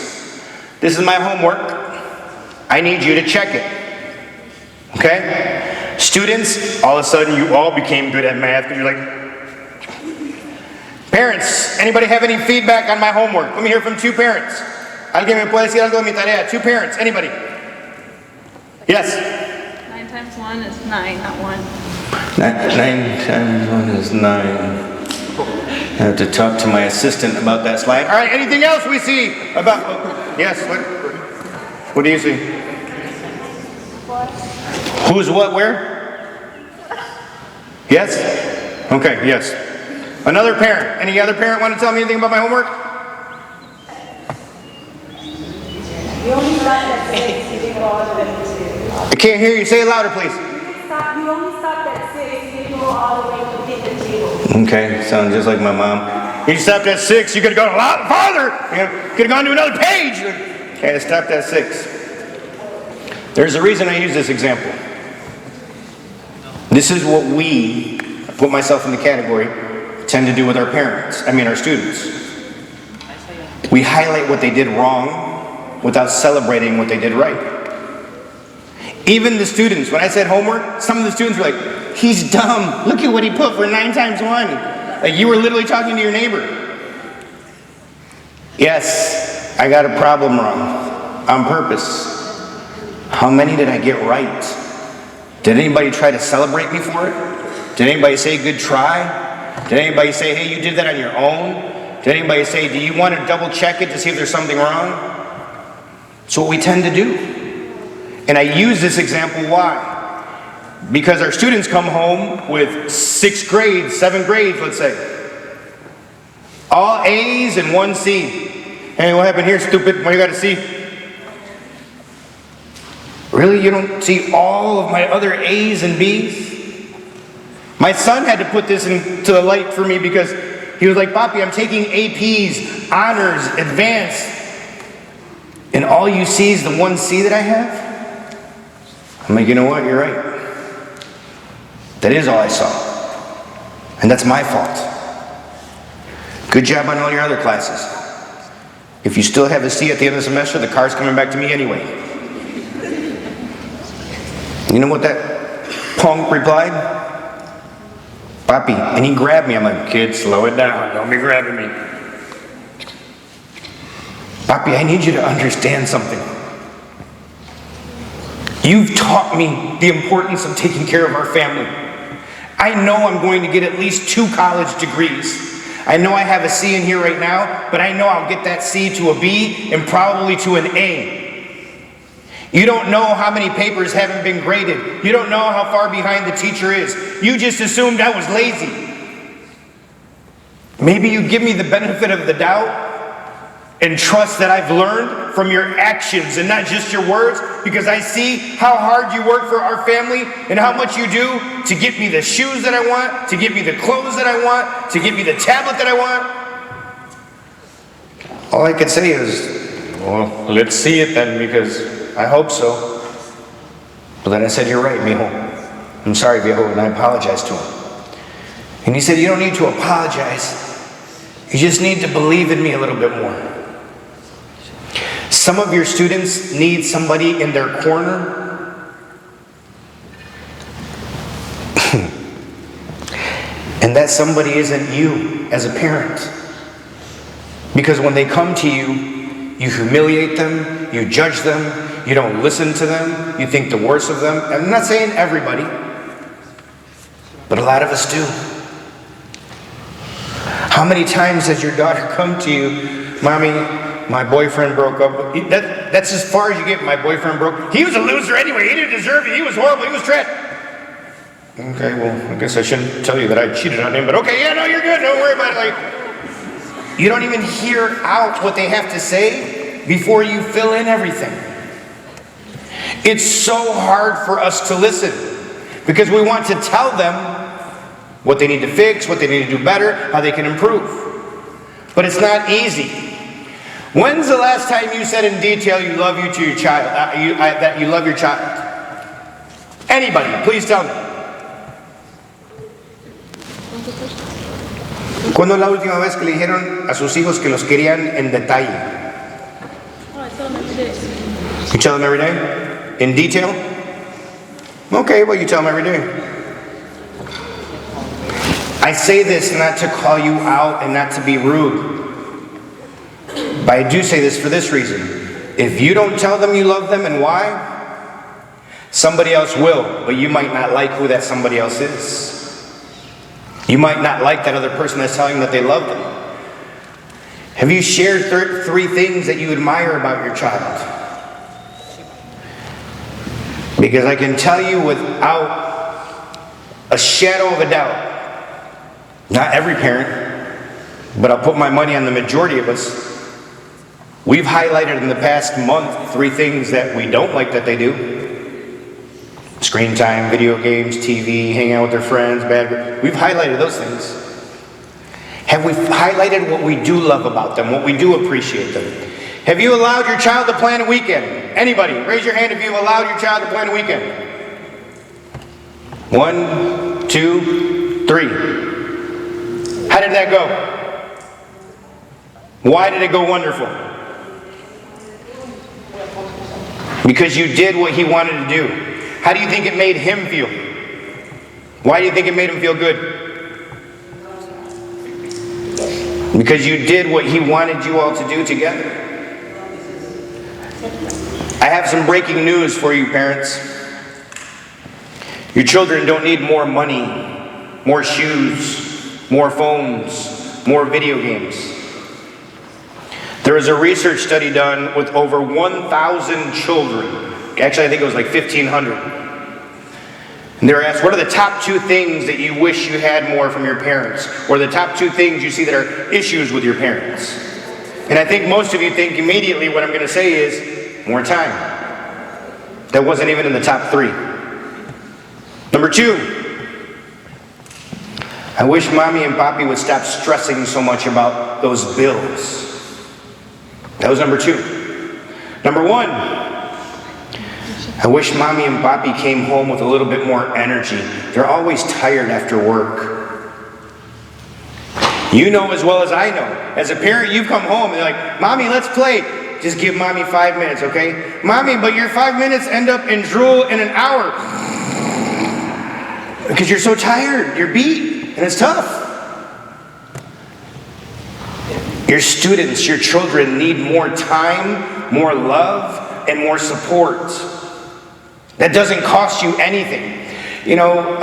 This is my homework. I need you to check it. Okay? Students, all of a sudden you all became good at math because you're like, parents, anybody have any feedback on my homework? Let me hear from 2 parents. ¿Alguien me puede decir algo de mi tarea? 2 parents, anybody? Yes? 9 times 1 is 9, not 1. 9 times 1 is 9. I have to talk to my assistant about that slide. All right, anything else we see about... Yes, what do you see? Who's what, where? Yes? Okay, yes. Another parent. Any other parent want to tell me anything about my homework? You only stop at 6, you didn't go all the way to 2. I can't hear you. Say it louder, please. You only stopped at 6, you didn't go all the way to hit the table. Okay, sounds just like my mom. You stopped at 6, you could have gone a lot farther. You could have gone to another page. Okay, I stopped at 6. There's a reason I use this example. This is what we, I put myself in the category, tend to do with our parents, our students. We highlight what they did wrong without celebrating what they did right. Even the students, when I said homework, some of the students were like, he's dumb. Look at what he put for 9 times 1. Like you were literally talking to your neighbor. Yes, I got a problem wrong on purpose. How many did I get right? Did anybody try to celebrate me for it? Did anybody say good try? Did anybody say, hey, you did that on your own? Did anybody say, do you want to double check it to see if there's something wrong? That's what we tend to do. And I use this example why? Because our students come home with 6th grade, 7th grade, let's say. All A's and 1 C. Hey, what happened here, stupid? What you got a C? Really? You don't see all of my other A's and B's? My son had to put this into the light for me because he was like, Papi, I'm taking APs, honors, advanced, and all you see is the 1 C that I have? I'm like, you know what? You're right. That is all I saw. And that's my fault. Good job on all your other classes. If you still have a C at the end of the semester, the car's coming back to me anyway. You know what that punk replied? Papi, and he grabbed me. I'm like, kid, slow it down. Don't be grabbing me. Papi, I need you to understand something. You've taught me the importance of taking care of our family. I know I'm going to get at least 2 college degrees. I know I have a C in here right now, but I know I'll get that C to a B and probably to an A. You don't know how many papers haven't been graded. You don't know how far behind the teacher is. You just assumed I was lazy. Maybe you give me the benefit of the doubt and trust that I've learned from your actions and not just your words, because I see how hard you work for our family and how much you do to get me the shoes that I want, to get me the clothes that I want, to get me the tablet that I want. All I could say is, well, let's see it then, because I hope so. But then I said, you're right, mijo. I'm sorry, viejo, and I apologized to him. And he said, you don't need to apologize. You just need to believe in me a little bit more. Some of your students need somebody in their corner. And that somebody isn't you as a parent. Because when they come to you, you humiliate them, you judge them, you don't listen to them, you think the worst of them. I'm not saying everybody, but a lot of us do. How many times has your daughter come to you, Mommy, my boyfriend broke up? That's as far as you get. My boyfriend broke. He was a loser anyway. He didn't deserve it. He was horrible. He was trash. Okay, well, I guess I shouldn't tell you that I cheated on him, but okay, yeah, no, you're good. Don't worry about it. Like, you don't even hear out what they have to say before you fill in everything. It's so hard for us to listen because we want to tell them what they need to fix, what they need to do better, how they can improve. But it's not easy. When's the last time you said in detail you love you to your child, that you love your child? Anybody, please tell me. ¿Cuándo es la última vez que le dijeron a sus hijos que los querían en detalle? Oh, I tell them every day. You tell them every day? In detail? Okay, well you tell them every day. I say this not to call you out and not to be rude. But I do say this for this reason. If you don't tell them you love them and why, somebody else will, but you might not like who that somebody else is. You might not like that other person that's telling them that they love them. Have you shared 3 things that you admire about your child? Because I can tell you without a shadow of a doubt, not every parent, but I'll put my money on the majority of us, we've highlighted in the past month 3 things that we don't like that they do. Screen time, video games, TV, hanging out with their friends, we've highlighted those things. Have we highlighted what we do love about them, what we do appreciate them? Have you allowed your child to plan a weekend? Anybody, raise your hand if you've allowed your child to plan a weekend. 1, 2, 3. How did that go? Why did it go wonderful? Because you did what he wanted to do. How do you think it made him feel? Why do you think it made him feel good? Because you did what he wanted you all to do together. I have some breaking news for you parents. Your children don't need more money, more shoes, more phones, more video games. There was a research study done with over 1,000 children. Actually, I think it was like 1,500. And they were asked, what are the top 2 things that you wish you had more from your parents? Or the top 2 things you see that are issues with your parents? And I think most of you think immediately what I'm going to say is more time. That wasn't even in the top 3. Number 2, I wish Mommy and Papi would stop stressing so much about those bills. That was number 2. Number 1, I wish Mommy and Papi came home with a little bit more energy. They're always tired after work. You know as well as I know. As a parent, you come home and they're like, Mommy, let's play. Just give Mommy 5 minutes, okay? Mommy, but your 5 minutes end up in drool in an hour. Because you're so tired, you're beat, and it's tough. Your students, your children need more time, more love, and more support. That doesn't cost you anything. You know,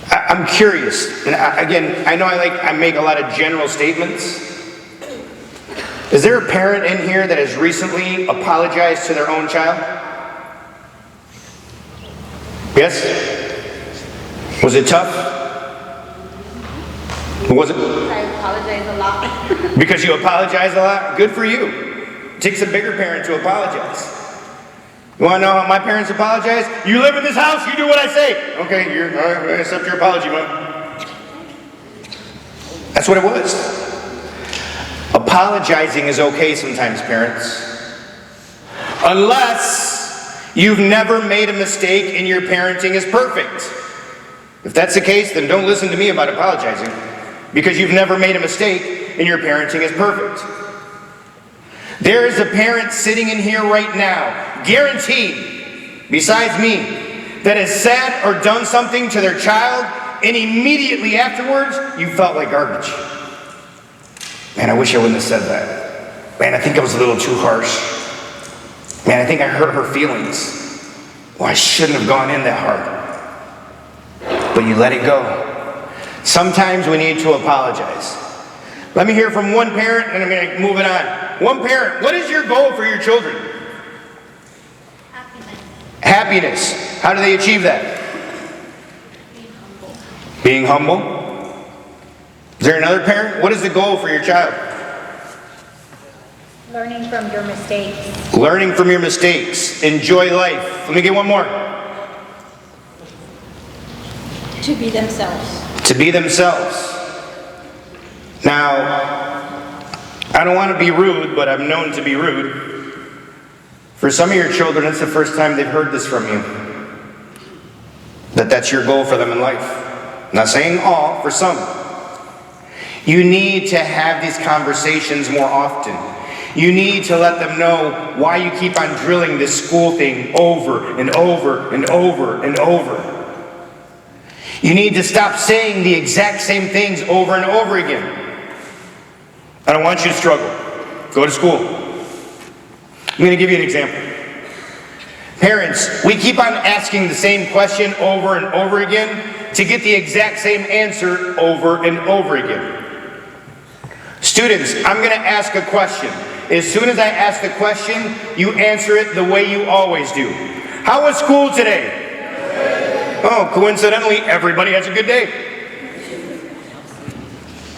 I'm curious, and again, I know I make a lot of general statements. Is there a parent in here that has recently apologized to their own child? Yes? Was it tough? Was it? I apologize a lot. Because you apologize a lot? Good for you. It takes a bigger parent to apologize. You want to know how my parents apologize? You live in this house, you do what I say. Okay, all right, I accept your apology, Mom. That's what it was. Apologizing is okay sometimes, parents. Unless you've never made a mistake and your parenting is perfect. If that's the case, then don't listen to me about apologizing. Because you've never made a mistake and your parenting is perfect. There is a parent sitting in here right now, guaranteed, besides me, that has said or done something to their child and immediately afterwards you felt like garbage. Man, I wish I wouldn't have said that. Man, I think I was a little too harsh. Man, I think I hurt her feelings. Well, I shouldn't have gone in that hard. But you let it go. Sometimes we need to apologize. Let me hear from one parent and I'm going to move it on. One parent, what is your goal for your children? Happiness. Happiness. How do they achieve that? Being humble. Being humble? Is there another parent? What is the goal for your child? Learning from your mistakes. Learning from your mistakes. Enjoy life. Let me get one more. To be themselves. To be themselves. Now, I don't want to be rude, but I'm known to be rude. For some of your children, it's the first time they've heard this from you. That's your goal for them in life. I'm not saying all, for some. You need to have these conversations more often. You need to let them know why you keep on drilling this school thing over and over and over and over. You need to stop saying the exact same things over and over again. I don't want you to struggle. Go to school. I'm going to give you an example. Parents, we keep on asking the same question over and over again to get the exact same answer over and over again. Students, I'm going to ask a question. As soon as I ask the question, you answer it the way you always do. How was school today? Oh, coincidentally, everybody has a good day.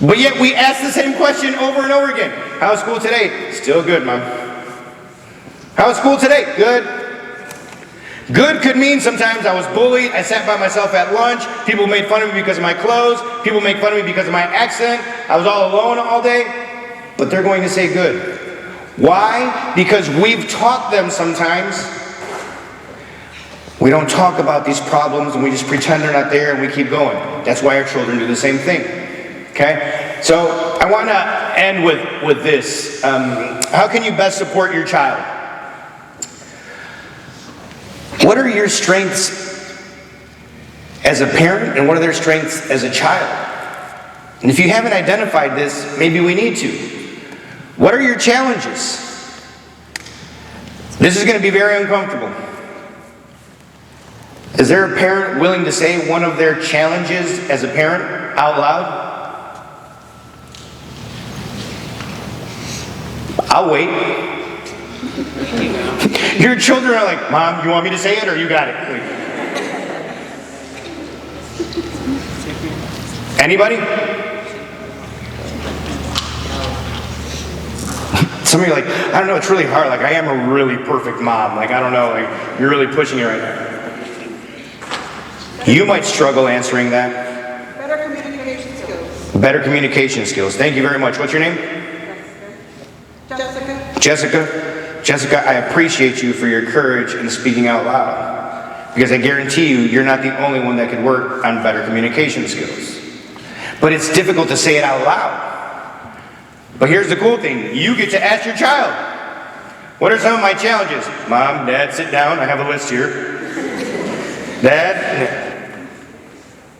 But yet we ask the same question over and over again. How was school today? Still good, Mom. How was school today? Good. Good could mean sometimes I was bullied, I sat by myself at lunch, people made fun of me because of my clothes, people make fun of me because of my accent, I was all alone all day, but they're going to say good. Why? Because we've taught them sometimes. We don't talk about these problems and we just pretend they're not there and we keep going. That's why our children do the same thing. Okay? So I want to end with this. How can you best support your child? What are your strengths as a parent and what are their strengths as a child? And if you haven't identified this, maybe we need to. What are your challenges? This is going to be very uncomfortable. Is there a parent willing to say one of their challenges as a parent out loud? I'll wait. Your children are like, Mom, you want me to say it or you got it? Anybody? Some of you are like, I don't know, it's really hard. Like, I am a really perfect mom. Like, I don't know, like, you're really pushing it right now. You might struggle answering that. Better communication skills. Better communication skills. Thank you very much. What's your name? Jessica. Jessica. Jessica, I appreciate you for your courage in speaking out loud. Because I guarantee you, you're not the only one that could work on better communication skills. But it's difficult to say it out loud. But here's the cool thing. You get to ask your child, what are some of my challenges? Mom, Dad, sit down. I have a list here. Dad,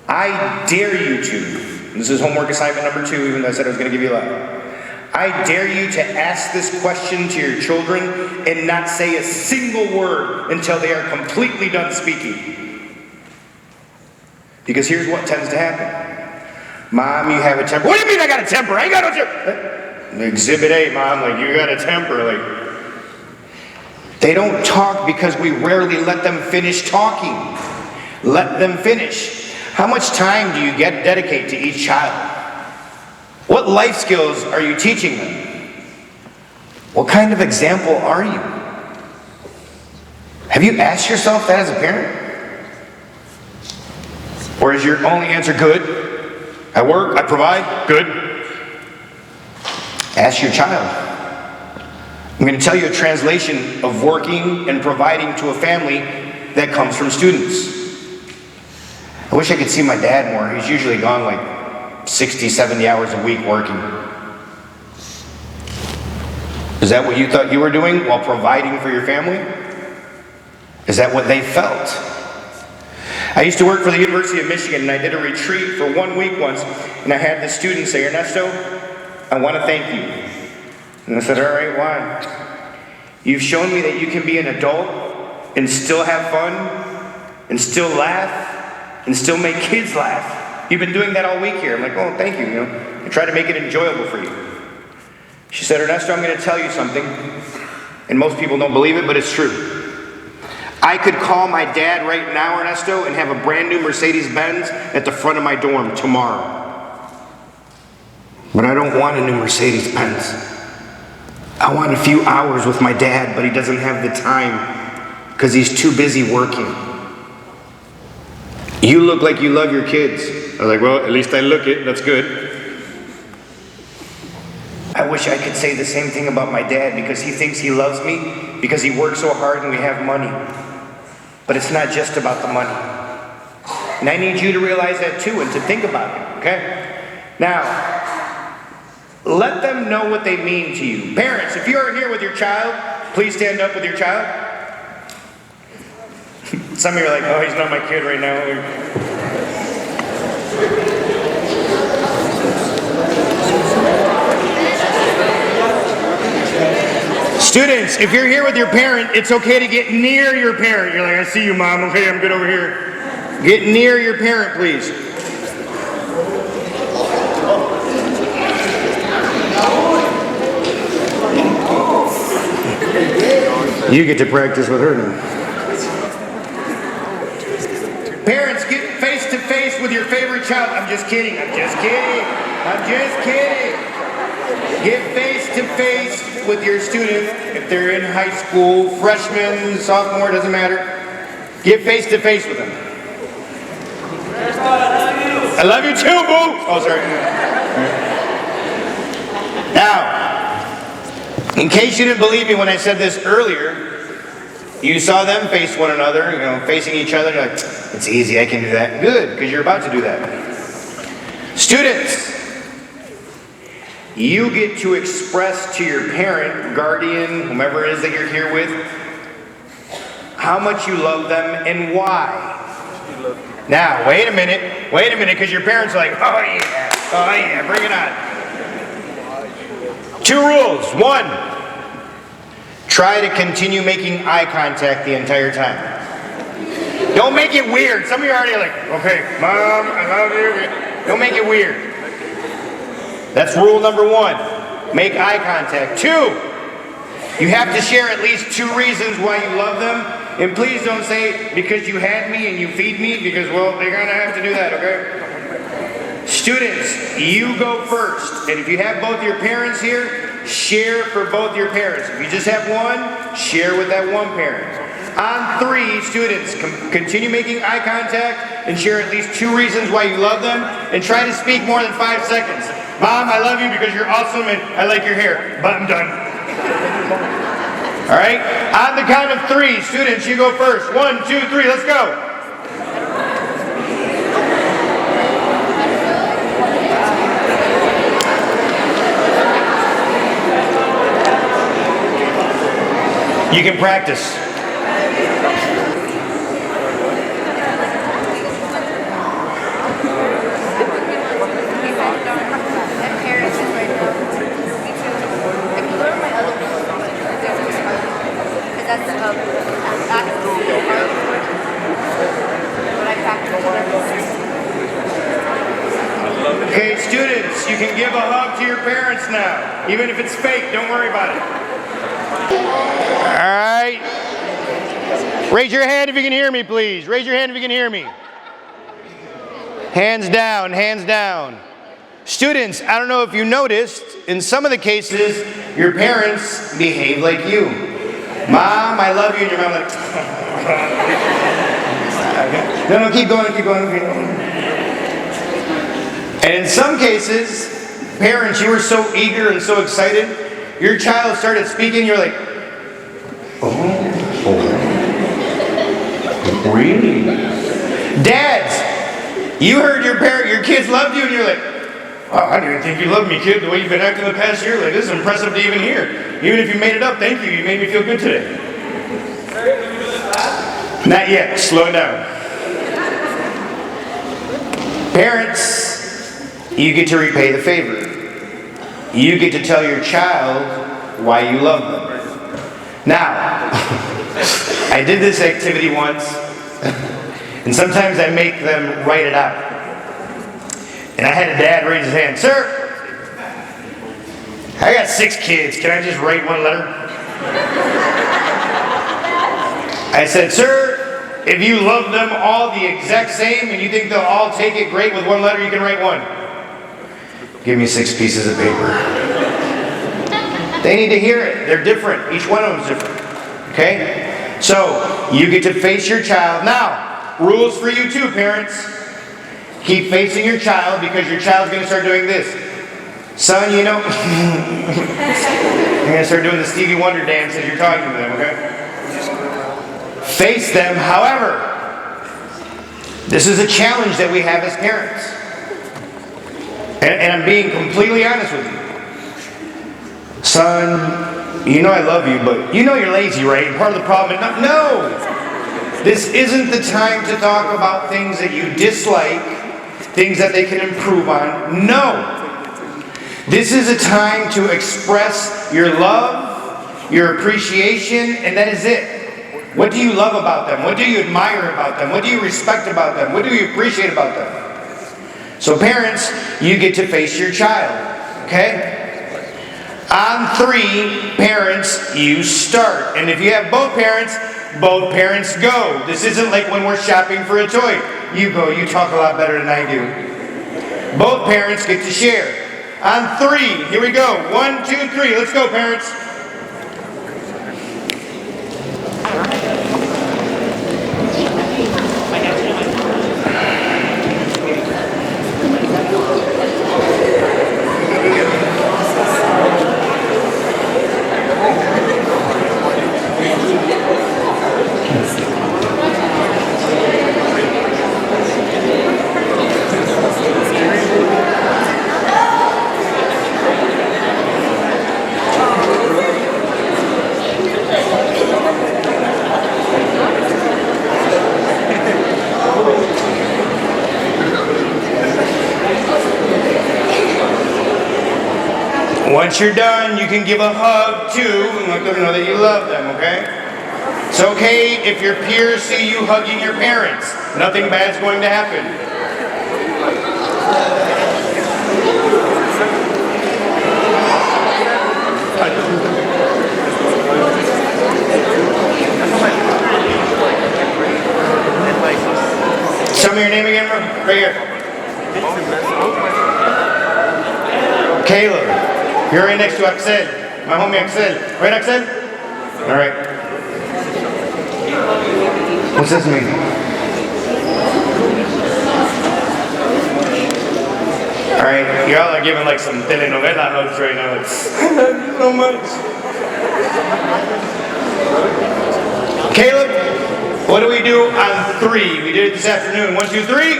I dare you to. This is homework assignment number 2, even though I said I was going to give you a lot. I dare you to ask this question to your children and not say a single word until they are completely done speaking. Because here's what tends to happen. Mom, you have a temper. What do you mean I got a temper? I ain't got no temper. Exhibit A, Mom, like you got a temper. Like, they don't talk because we rarely let them finish talking. Let them finish. How much time do you dedicate to each child? What life skills are you teaching them? What kind of example are you? Have you asked yourself that as a parent? Or is your only answer good? I work, I provide, good. Ask your child. I'm going to tell you a translation of working and providing to a family that comes from students. I wish I could see my dad more. He's usually gone like 60, 70 hours a week working. Is that what you thought you were doing while providing for your family? Is that what they felt? I used to work for the University of Michigan, and I did a retreat for 1 week once, and I had the students say, Ernesto, I want to thank you. And I said, all right, why? You've shown me that you can be an adult and still have fun and still laugh and still make kids laugh. You've been doing that all week here. I'm like, oh, thank you. I try to make it enjoyable for you. She said, Ernesto, I'm going to tell you something. And most people don't believe it, but it's true. I could call my dad right now, Ernesto, and have a brand new Mercedes-Benz at the front of my dorm tomorrow. But I don't want a new Mercedes-Benz. I want a few hours with my dad, but he doesn't have the time because he's too busy working. You look like you love your kids. I was like, well, at least I look it. That's good. I wish I could say the same thing about my dad because he thinks he loves me because he works so hard and we have money. But it's not just about the money. And I need you to realize that too and to think about it, okay? Now, let them know what they mean to you. Parents, if you are here with your child, please stand up with your child. Some of you are like, oh, he's not my kid right now. Students, if you're here with your parent, it's okay to get near your parent. You're like, I see you, Mom. Okay, I'm good over here. Get near your parent, please. You get to practice with her now. Parents, get face to face with your favorite child. I'm just kidding. I'm just kidding. I'm just kidding. Get face to face with your student. If they're in high school, freshman, sophomore, doesn't matter. Get face to face with them. I love you too, boo. Oh, sorry. Now, in case you didn't believe me when I said this earlier, you saw them face one another, facing each other. You're like, it's easy, I can do that. Good, because you're about to do that. Students, you get to express to your parent, guardian, whomever it is that you're here with, how much you love them and why. Now, wait a minute, because your parents are like, oh yeah, bring it on. 2 rules. 1, try to continue making eye contact the entire time. Don't make it weird. Some of you are already like, okay, Mom, I love you. Don't make it weird. That's rule number 1. Make eye contact. 2, you have to share at least 2 reasons why you love them. And please don't say, because you had me and you feed me, because, well, they're going to have to do that, okay? Students, you go first. And if you have both your parents here, share for both your parents. If you just have one, share with that one parent. On 3, students, continue making eye contact and share at least 2 reasons why you love them and try to speak more than 5 seconds. Mom, I love you because you're awesome and I like your hair, but I'm done. All right? On the count of 3, students, you go first. 1, 2, 3, let's go. You can practice. Okay, students, you can give a hug to your parents now. Even if it's fake, don't worry about it. All right. Raise your hand if you can hear me, please. Raise your hand if you can hear me. Hands down, hands down. Students, I don't know if you noticed, in some of the cases, your parents behave like you. Mom, I love you, and your mom like, okay. No, keep going, keep going, keep going. And in some cases, parents, you were so eager and so excited, your child started speaking, you're like, oh, really? Dads, you heard your kids loved you, and you're like, oh, I didn't even think you loved me, kid, the way you've been acting the past year. Like, this is impressive to even hear. Even if you made it up, thank you. You made me feel good today. Not yet. Slow down. Parents, you get to repay the favor. You get to tell your child why you love them. Now, I did this activity once, and sometimes I make them write it out. And I had a dad raise his hand. Sir, I got 6 kids. Can I just write one letter? I said, sir, if you love them all the exact same and you think they'll all take it great with one letter, you can write one. Give me 6 pieces of paper. They need to hear it. They're different. Each one of them is different. Okay? So, you get to face your child. Now, rules for you too, parents. Keep facing your child because your child's going to start doing this. Son, you know, you're going to start doing the Stevie Wonder dance as you're talking to them, okay? Face them. However, this is a challenge that we have as parents. And I'm being completely honest with you. Son, you know I love you, but you know you're lazy, right? And part of the problem is, no! This isn't the time to talk about things that you dislike, things that they can improve on. No. This is a time to express your love, your appreciation, and that is it. What do you love about them? What do you admire about them? What do you respect about them? What do you appreciate about them? So parents, you get to face your child, okay? On 3, parents, you start. And if you have both parents go. This isn't like when we're shopping for a toy. You go, you talk a lot better than I do. Both parents get to share. On 3, here we go. 1, 2, 3. Let's go, parents. Once you're done, you can give a hug too and let them know that you love them, okay? It's okay if your peers see you hugging your parents. Nothing bad's going to happen. Tell me your name again, right here. Caleb. You're right next to Axel. My homie Axel. Right, Axel? All right. What's this mean? All right, y'all are giving like some telenovela hugs right now. I love you so much. Caleb, what do we do on 3? We did it this afternoon. 1, 2, 3.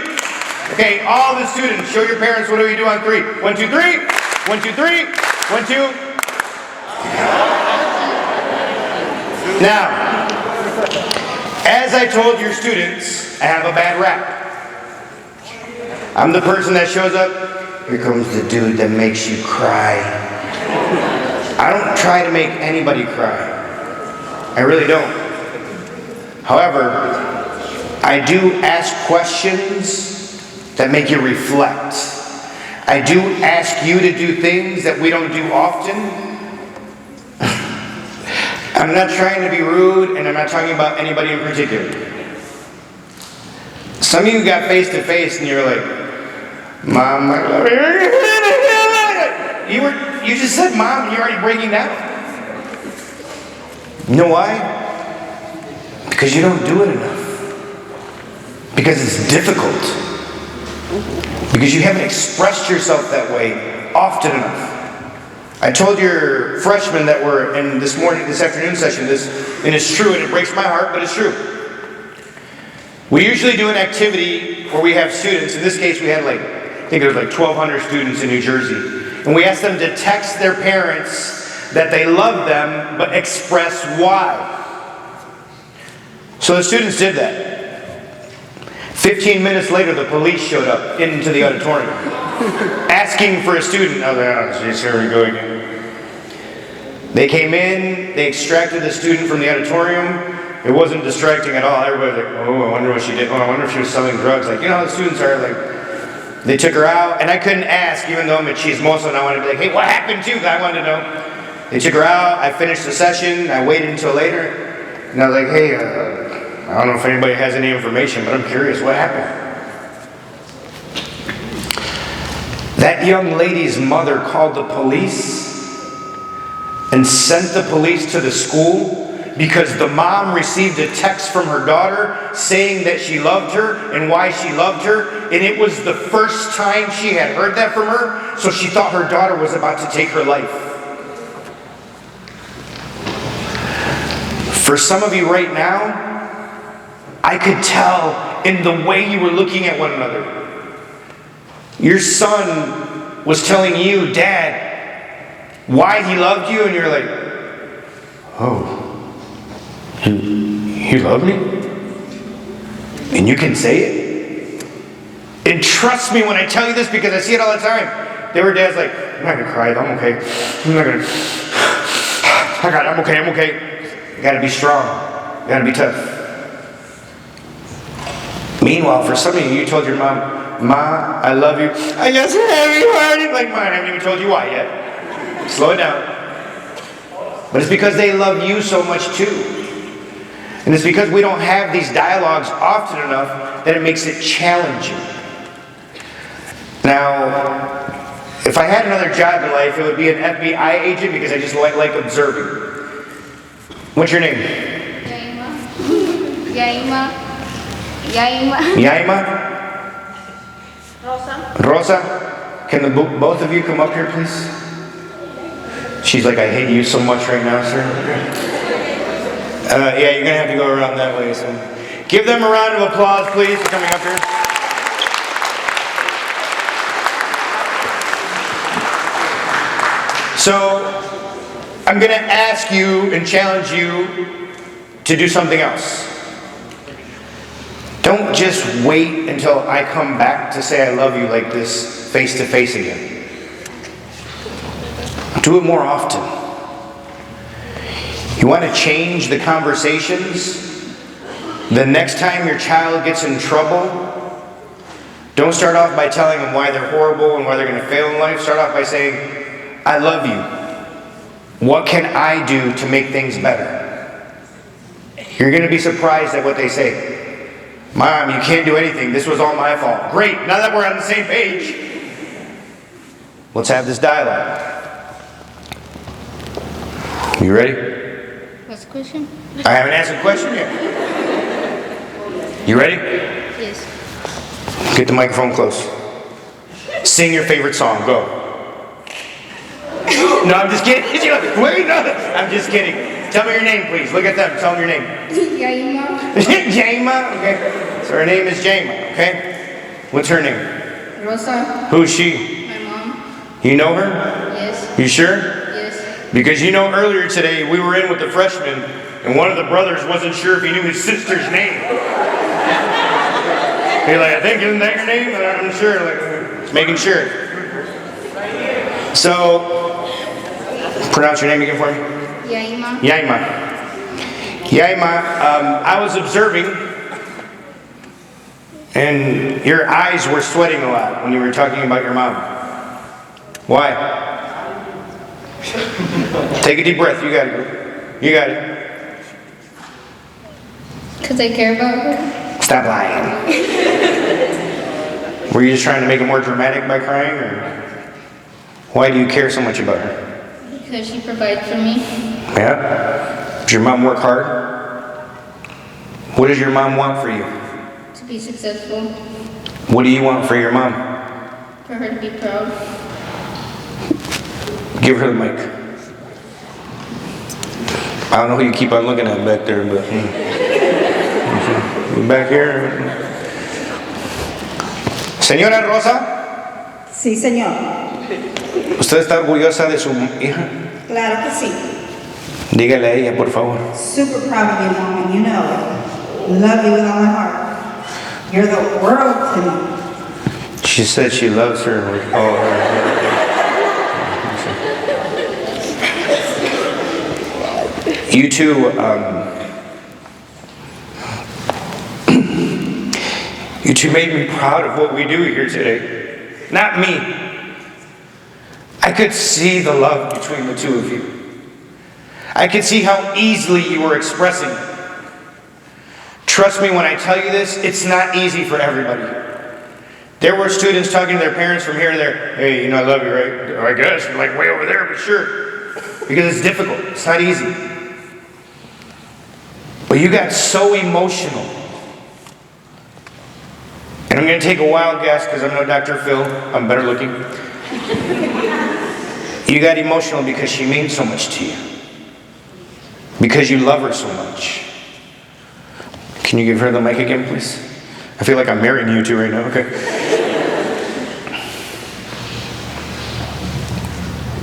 Okay, all the students, show your parents what do we do on 3. 1, 2, 3. 1, 2, 3. 1, 2. Now, as I told your students, I have a bad rap. I'm the person that shows up, here comes the dude that makes you cry. I don't try to make anybody cry. I really don't. However, I do ask questions that make you reflect. I do ask you to do things that we don't do often. I'm not trying to be rude, and I'm not talking about anybody in particular. Some of you got face to face and you're like, Mom, I love you. You just said Mom and you're already breaking down. You know why? Because you don't do it enough. Because it's difficult. Because you haven't expressed yourself that way often enough. I told your freshmen that were in this afternoon session this, and it's true, and it breaks my heart, but it's true. We usually do an activity where we have students, in this case we had I think it was 1,200 students in New Jersey, and we asked them to text their parents that they love them, but express why. So the students did that. 15 minutes later, the police showed up into the auditorium, asking for a student. I was like, oh, geez, here we go again. They came in, they extracted the student from the auditorium. It wasn't distracting at all. Everybody was like, oh, I wonder what she did. Oh, I wonder if she was selling drugs. You know how the students are, they took her out, and I couldn't ask, even though I'm a chismoso, and I wanted to be like, hey, what happened to you? I wanted to know. They took her out, I finished the session, I waited until later, and I was like, hey, I don't know if anybody has any information, but I'm curious, what happened? That young lady's mother called the police and sent the police to the school because the mom received a text from her daughter saying that she loved her and why she loved her, and it was the first time she had heard that from her, so she thought her daughter was about to take her life. For some of you right now, I could tell in the way you were looking at one another. Your son was telling you, Dad, why he loved you, and you're like, oh, he loved me? And you can say it? And trust me when I tell you this, because I see it all the time. There were dads like, I'm not going to cry, I'm okay. I'm not going to, I got it, I'm okay. You got to be strong. You got to be tough. Meanwhile, for some of you, you told your mom, Ma, I love you. I just heavy-hearted. Mine, I haven't even told you why yet. Slow it down. But it's because they love you so much too. And it's because we don't have these dialogues often enough that it makes it challenging. Now, if I had another job in life, it would be an FBI agent because I just like observing. What's your name? Yaima? Rosa? Can both of you come up here, please? She's like, I hate you so much right now, sir. Yeah, you're going to have to go around that way. So give them a round of applause, please, for coming up here. So, I'm going to ask you and challenge you to do something else. Don't just wait until I come back to say I love you like this, face to face again. Do it more often. You want to change the conversations? The next time your child gets in trouble, don't start off by telling them why they're horrible and why they're going to fail in life. Start off by saying, I love you. What can I do to make things better? You're going to be surprised at what they say. Mom, you can't do anything. This was all my fault. Great, now that we're on the same page, let's have this dialogue. You ready? What's the question? I haven't asked a question yet. You ready? Yes. Get the microphone close. Sing your favorite song. Go. No, I'm just kidding. Wait, no. I'm just kidding. Tell me your name, please. Look at them. Tell them your name. Yaima. Jaima? Okay. So her name is Jaima, okay? What's her name? Rosa. Who's she? My mom. You know her? Yes. You sure? Yes. Because you know earlier today we were in with the freshmen and one of the brothers wasn't sure if he knew his sister's name. He's like, I think, isn't that your name? I'm sure. Just making sure. So, pronounce your name again for me. Yaima. Yaima, I was observing, and your eyes were sweating a lot when you were talking about your mom. Why? Take a deep breath. You got it. You got it. Because I care about her. Stop lying. Were you just trying to make it more dramatic by crying, or why do you care so much about her? Because she provides for me. Yeah? Does your mom work hard? What does your mom want for you? To be successful. What do you want for your mom? For her to be proud. Give her the mic. I don't know who you keep on looking at back there, but back here. Señora Rosa, Sí, señor. ¿usted está orgullosa de su hija? Claro que sí. Dígale a ella, por favor. Super proud of you, Mom, and you know it. Love you with all my heart. You're the world to me. She said she loves her with all her heart. You two, you two made me proud of what we do here today. Not me. I could see the love between the two of you. I could see how easily you were expressing it. Trust me when I tell you this, it's not easy for everybody. There were students talking to their parents from here to there. Hey, you know I love you, right? I guess, you're like way over there, but sure. Because it's difficult, it's not easy. But you got so emotional. And I'm going to take a wild guess because I'm no Dr. Phil. I'm better looking. You got emotional because she means so much to you. Because you love her so much. Can you give her the mic again, please? I feel like I'm marrying you two right now, okay?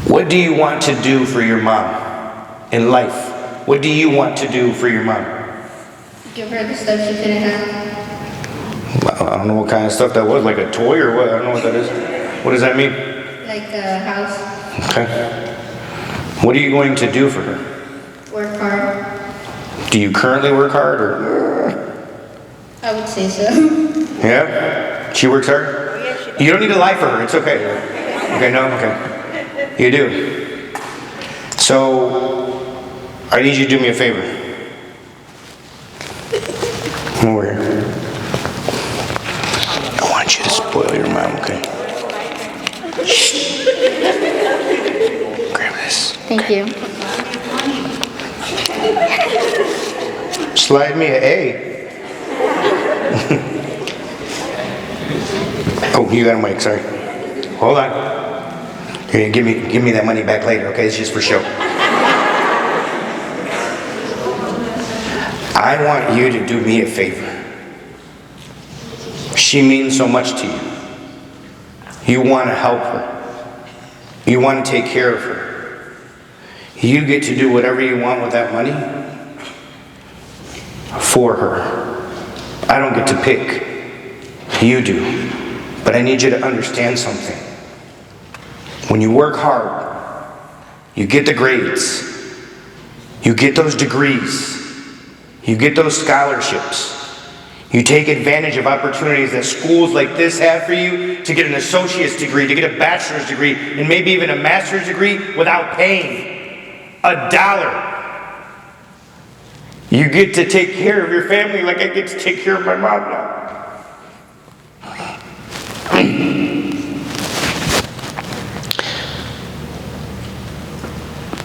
What do you want to do for your mom in life? What do you want to do for your mom? Give her the stuff she couldn't have. I don't know what kind of stuff that was, like a toy or what? I don't know what that is. What does that mean? Like a house. Okay. What are you going to do for her? Work hard. Do you currently work hard or? I would say so. Yeah? She works hard? You don't need to lie for her, it's okay. Okay, no? Okay. You do. So, I need you to do me a favor. Come over here. I want you to spoil your mom, okay? Shh. Grab this. Thank you. Slide me an A. Oh, you got a mic, sorry. Hold on. Here, give me that money back later, okay? It's just for show. I want you to do me a favor. She means so much to you. You want to help her. You want to take care of her. You get to do whatever you want with that money for her. I don't get to pick. You do. But I need you to understand something. When you work hard, you get the grades, you get those degrees, you get those scholarships, you take advantage of opportunities that schools like this have for you to get an associate's degree, to get a bachelor's degree, and maybe even a master's degree without paying $1. You get to take care of your family like I get to take care of my mom now.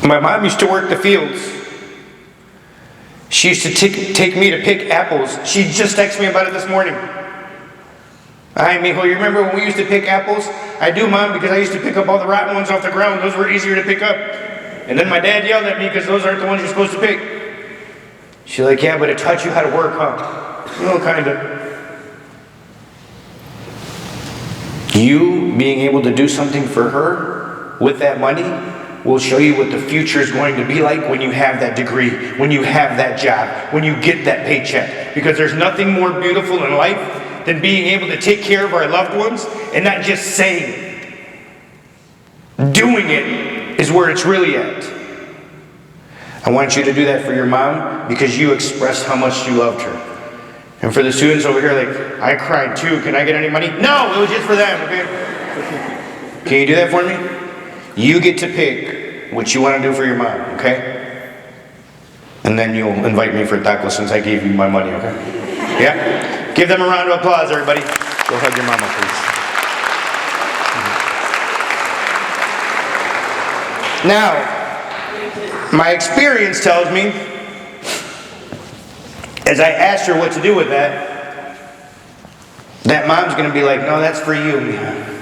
My mom used to work the fields. She used to take me to pick apples. She just texted me about it this morning. Hi, Mijo, you remember when we used to pick apples? I do, Mom, because I used to pick up all the rotten ones off the ground. Those were easier to pick up. And then my dad yelled at me because those aren't the ones you're supposed to pick. She's like, yeah, but it taught you how to work, huh? Well, kind of. You being able to do something for her with that money will show you what the future is going to be like when you have that degree, when you have that job, when you get that paycheck. Because there's nothing more beautiful in life than being able to take care of our loved ones and not just saying. Doing it is where it's really at. I want you to do that for your mom because you expressed how much you loved her. And for the students over here, like, I cried too. Can I get any money? No, it was just for them, okay? Can you do that for me? You get to pick what you want to do for your mom, okay? And then you'll invite me for tacos since I gave you my money, okay? Yeah? Give them a round of applause, everybody. Go hug your mama, please. Now, my experience tells me, as I asked her what to do with that mom's going to be like, no, that's for you, Mija.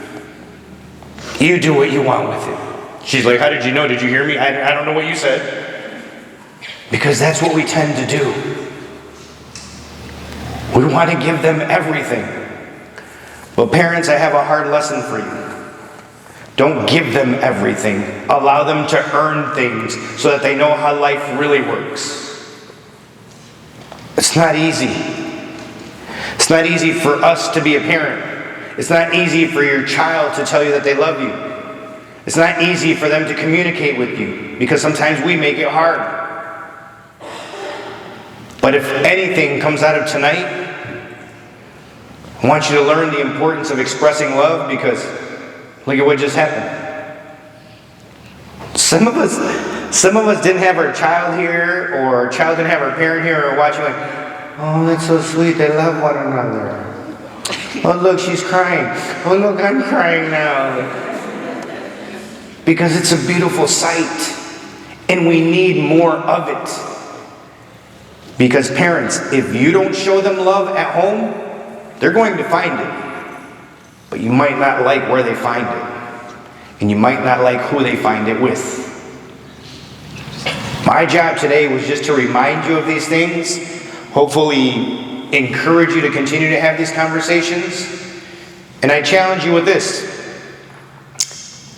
You do what you want with it. She's like, how did you know? Did you hear me? I don't know what you said. Because that's what we tend to do. We want to give them everything. But parents, I have a hard lesson for you. Don't give them everything. Allow them to earn things so that they know how life really works. It's not easy. It's not easy for us to be a parent. It's not easy for your child to tell you that they love you. It's not easy for them to communicate with you because sometimes we make it hard. But if anything comes out of tonight, I want you to learn the importance of expressing love because look at what just happened. Some of us didn't have our child here, or our child didn't have our parent here, or watching like, oh, that's so sweet, they love one another. Oh, look, she's crying. Oh, look, I'm crying now. Because it's a beautiful sight, and we need more of it. Because parents, if you don't show them love at home, they're going to find it. But you might not like where they find it. And you might not like who they find it with. My job today was just to remind you of these things, hopefully encourage you to continue to have these conversations. And I challenge you with this.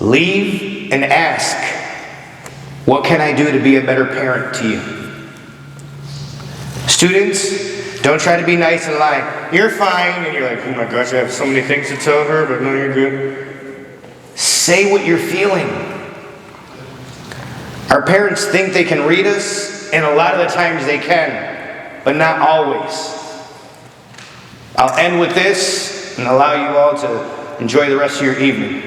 Leave and ask, what can I do to be a better parent to you? Students, don't try to be nice and lie. You're fine. And you're like, oh my gosh, I have so many things to tell her, but no, you're good. Say what you're feeling. Our parents think they can read us, and a lot of the times they can, but not always. I'll end with this and allow you all to enjoy the rest of your evening.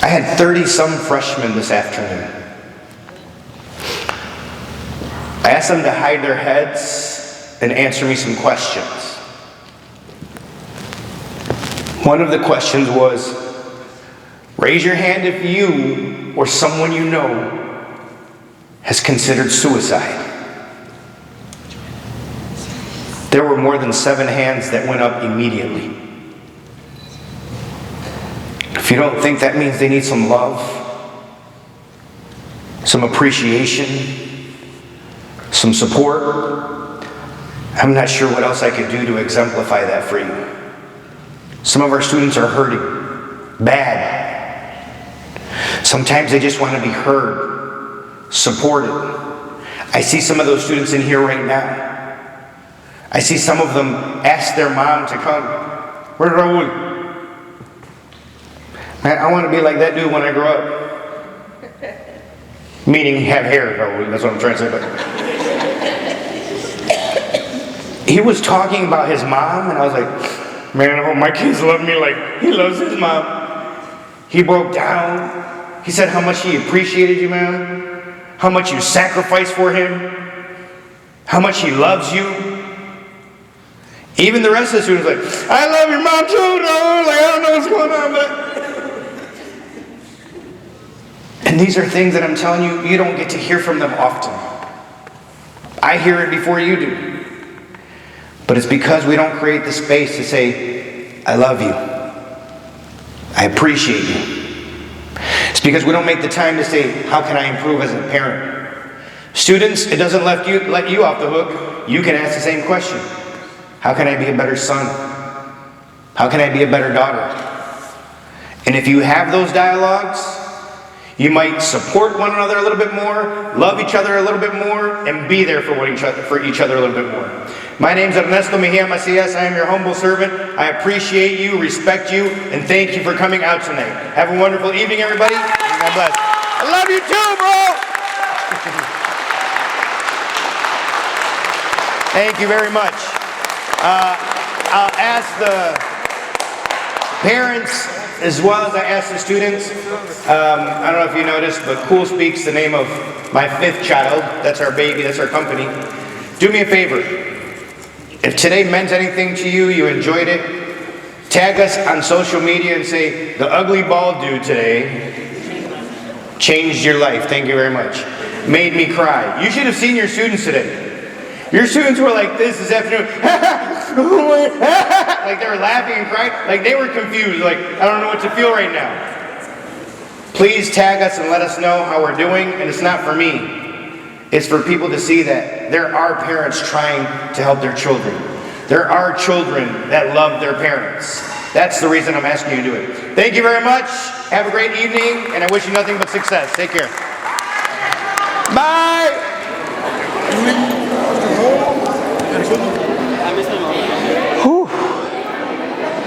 I had 30-some freshmen this afternoon. I asked them to hide their heads and answer me some questions. One of the questions was, raise your hand if you or someone you know has considered suicide. There were more than 7 hands that went up immediately. If you don't think that means they need some love, some appreciation, some support, I'm not sure what else I could do to exemplify that for you. Some of our students are hurting bad. Sometimes they just want to be heard, supported. I see some of those students in here right now. I see some of them ask their mom to come. Where's Raul? Man, I want to be like that dude when I grow up. Meaning have hair, Raul. That's what I'm trying to say. But he was talking about his mom, and I was like, man, I hope my kids love me like he loves his mom. He broke down. He said how much he appreciated you, man. How much you sacrificed for him. How much he loves you. Even the rest of the students were like, I love your mom too, no? Like, I don't know what's going on, but... And these are things that I'm telling you, you don't get to hear from them often. I hear it before you do. But it's because we don't create the space to say, I love you. I appreciate you. It's because we don't make the time to say, how can I improve as a parent? Students, it doesn't let you off the hook. You can ask the same question. How can I be a better son? How can I be a better daughter? And if you have those dialogues, you might support one another a little bit more, love each other a little bit more, and be there for each other a little bit more. My name's Ernesto Mejia Macias. I am your humble servant. I appreciate you, respect you, and thank you for coming out tonight. Have a wonderful evening, everybody. God bless. I love you too, bro. Thank you very much. I'll ask the parents as well as I asked the students, I don't know if you noticed, but Cool Speaks the name of my 5th child. That's our baby, that's our company. Do me a favor. If today meant anything to you, you enjoyed it, tag us on social media and say, the ugly bald dude today changed your life. Thank you very much. Made me cry. You should have seen your students today. Your students were like this afternoon. Like they were laughing and crying. Like they were confused. Like, I don't know what to feel right now. Please tag us and let us know how we're doing. And it's not for me. It's for people to see that there are parents trying to help their children. There are children that love their parents. That's the reason I'm asking you to do it. Thank you very much. Have a great evening, and I wish you nothing but success. Take care. Bye.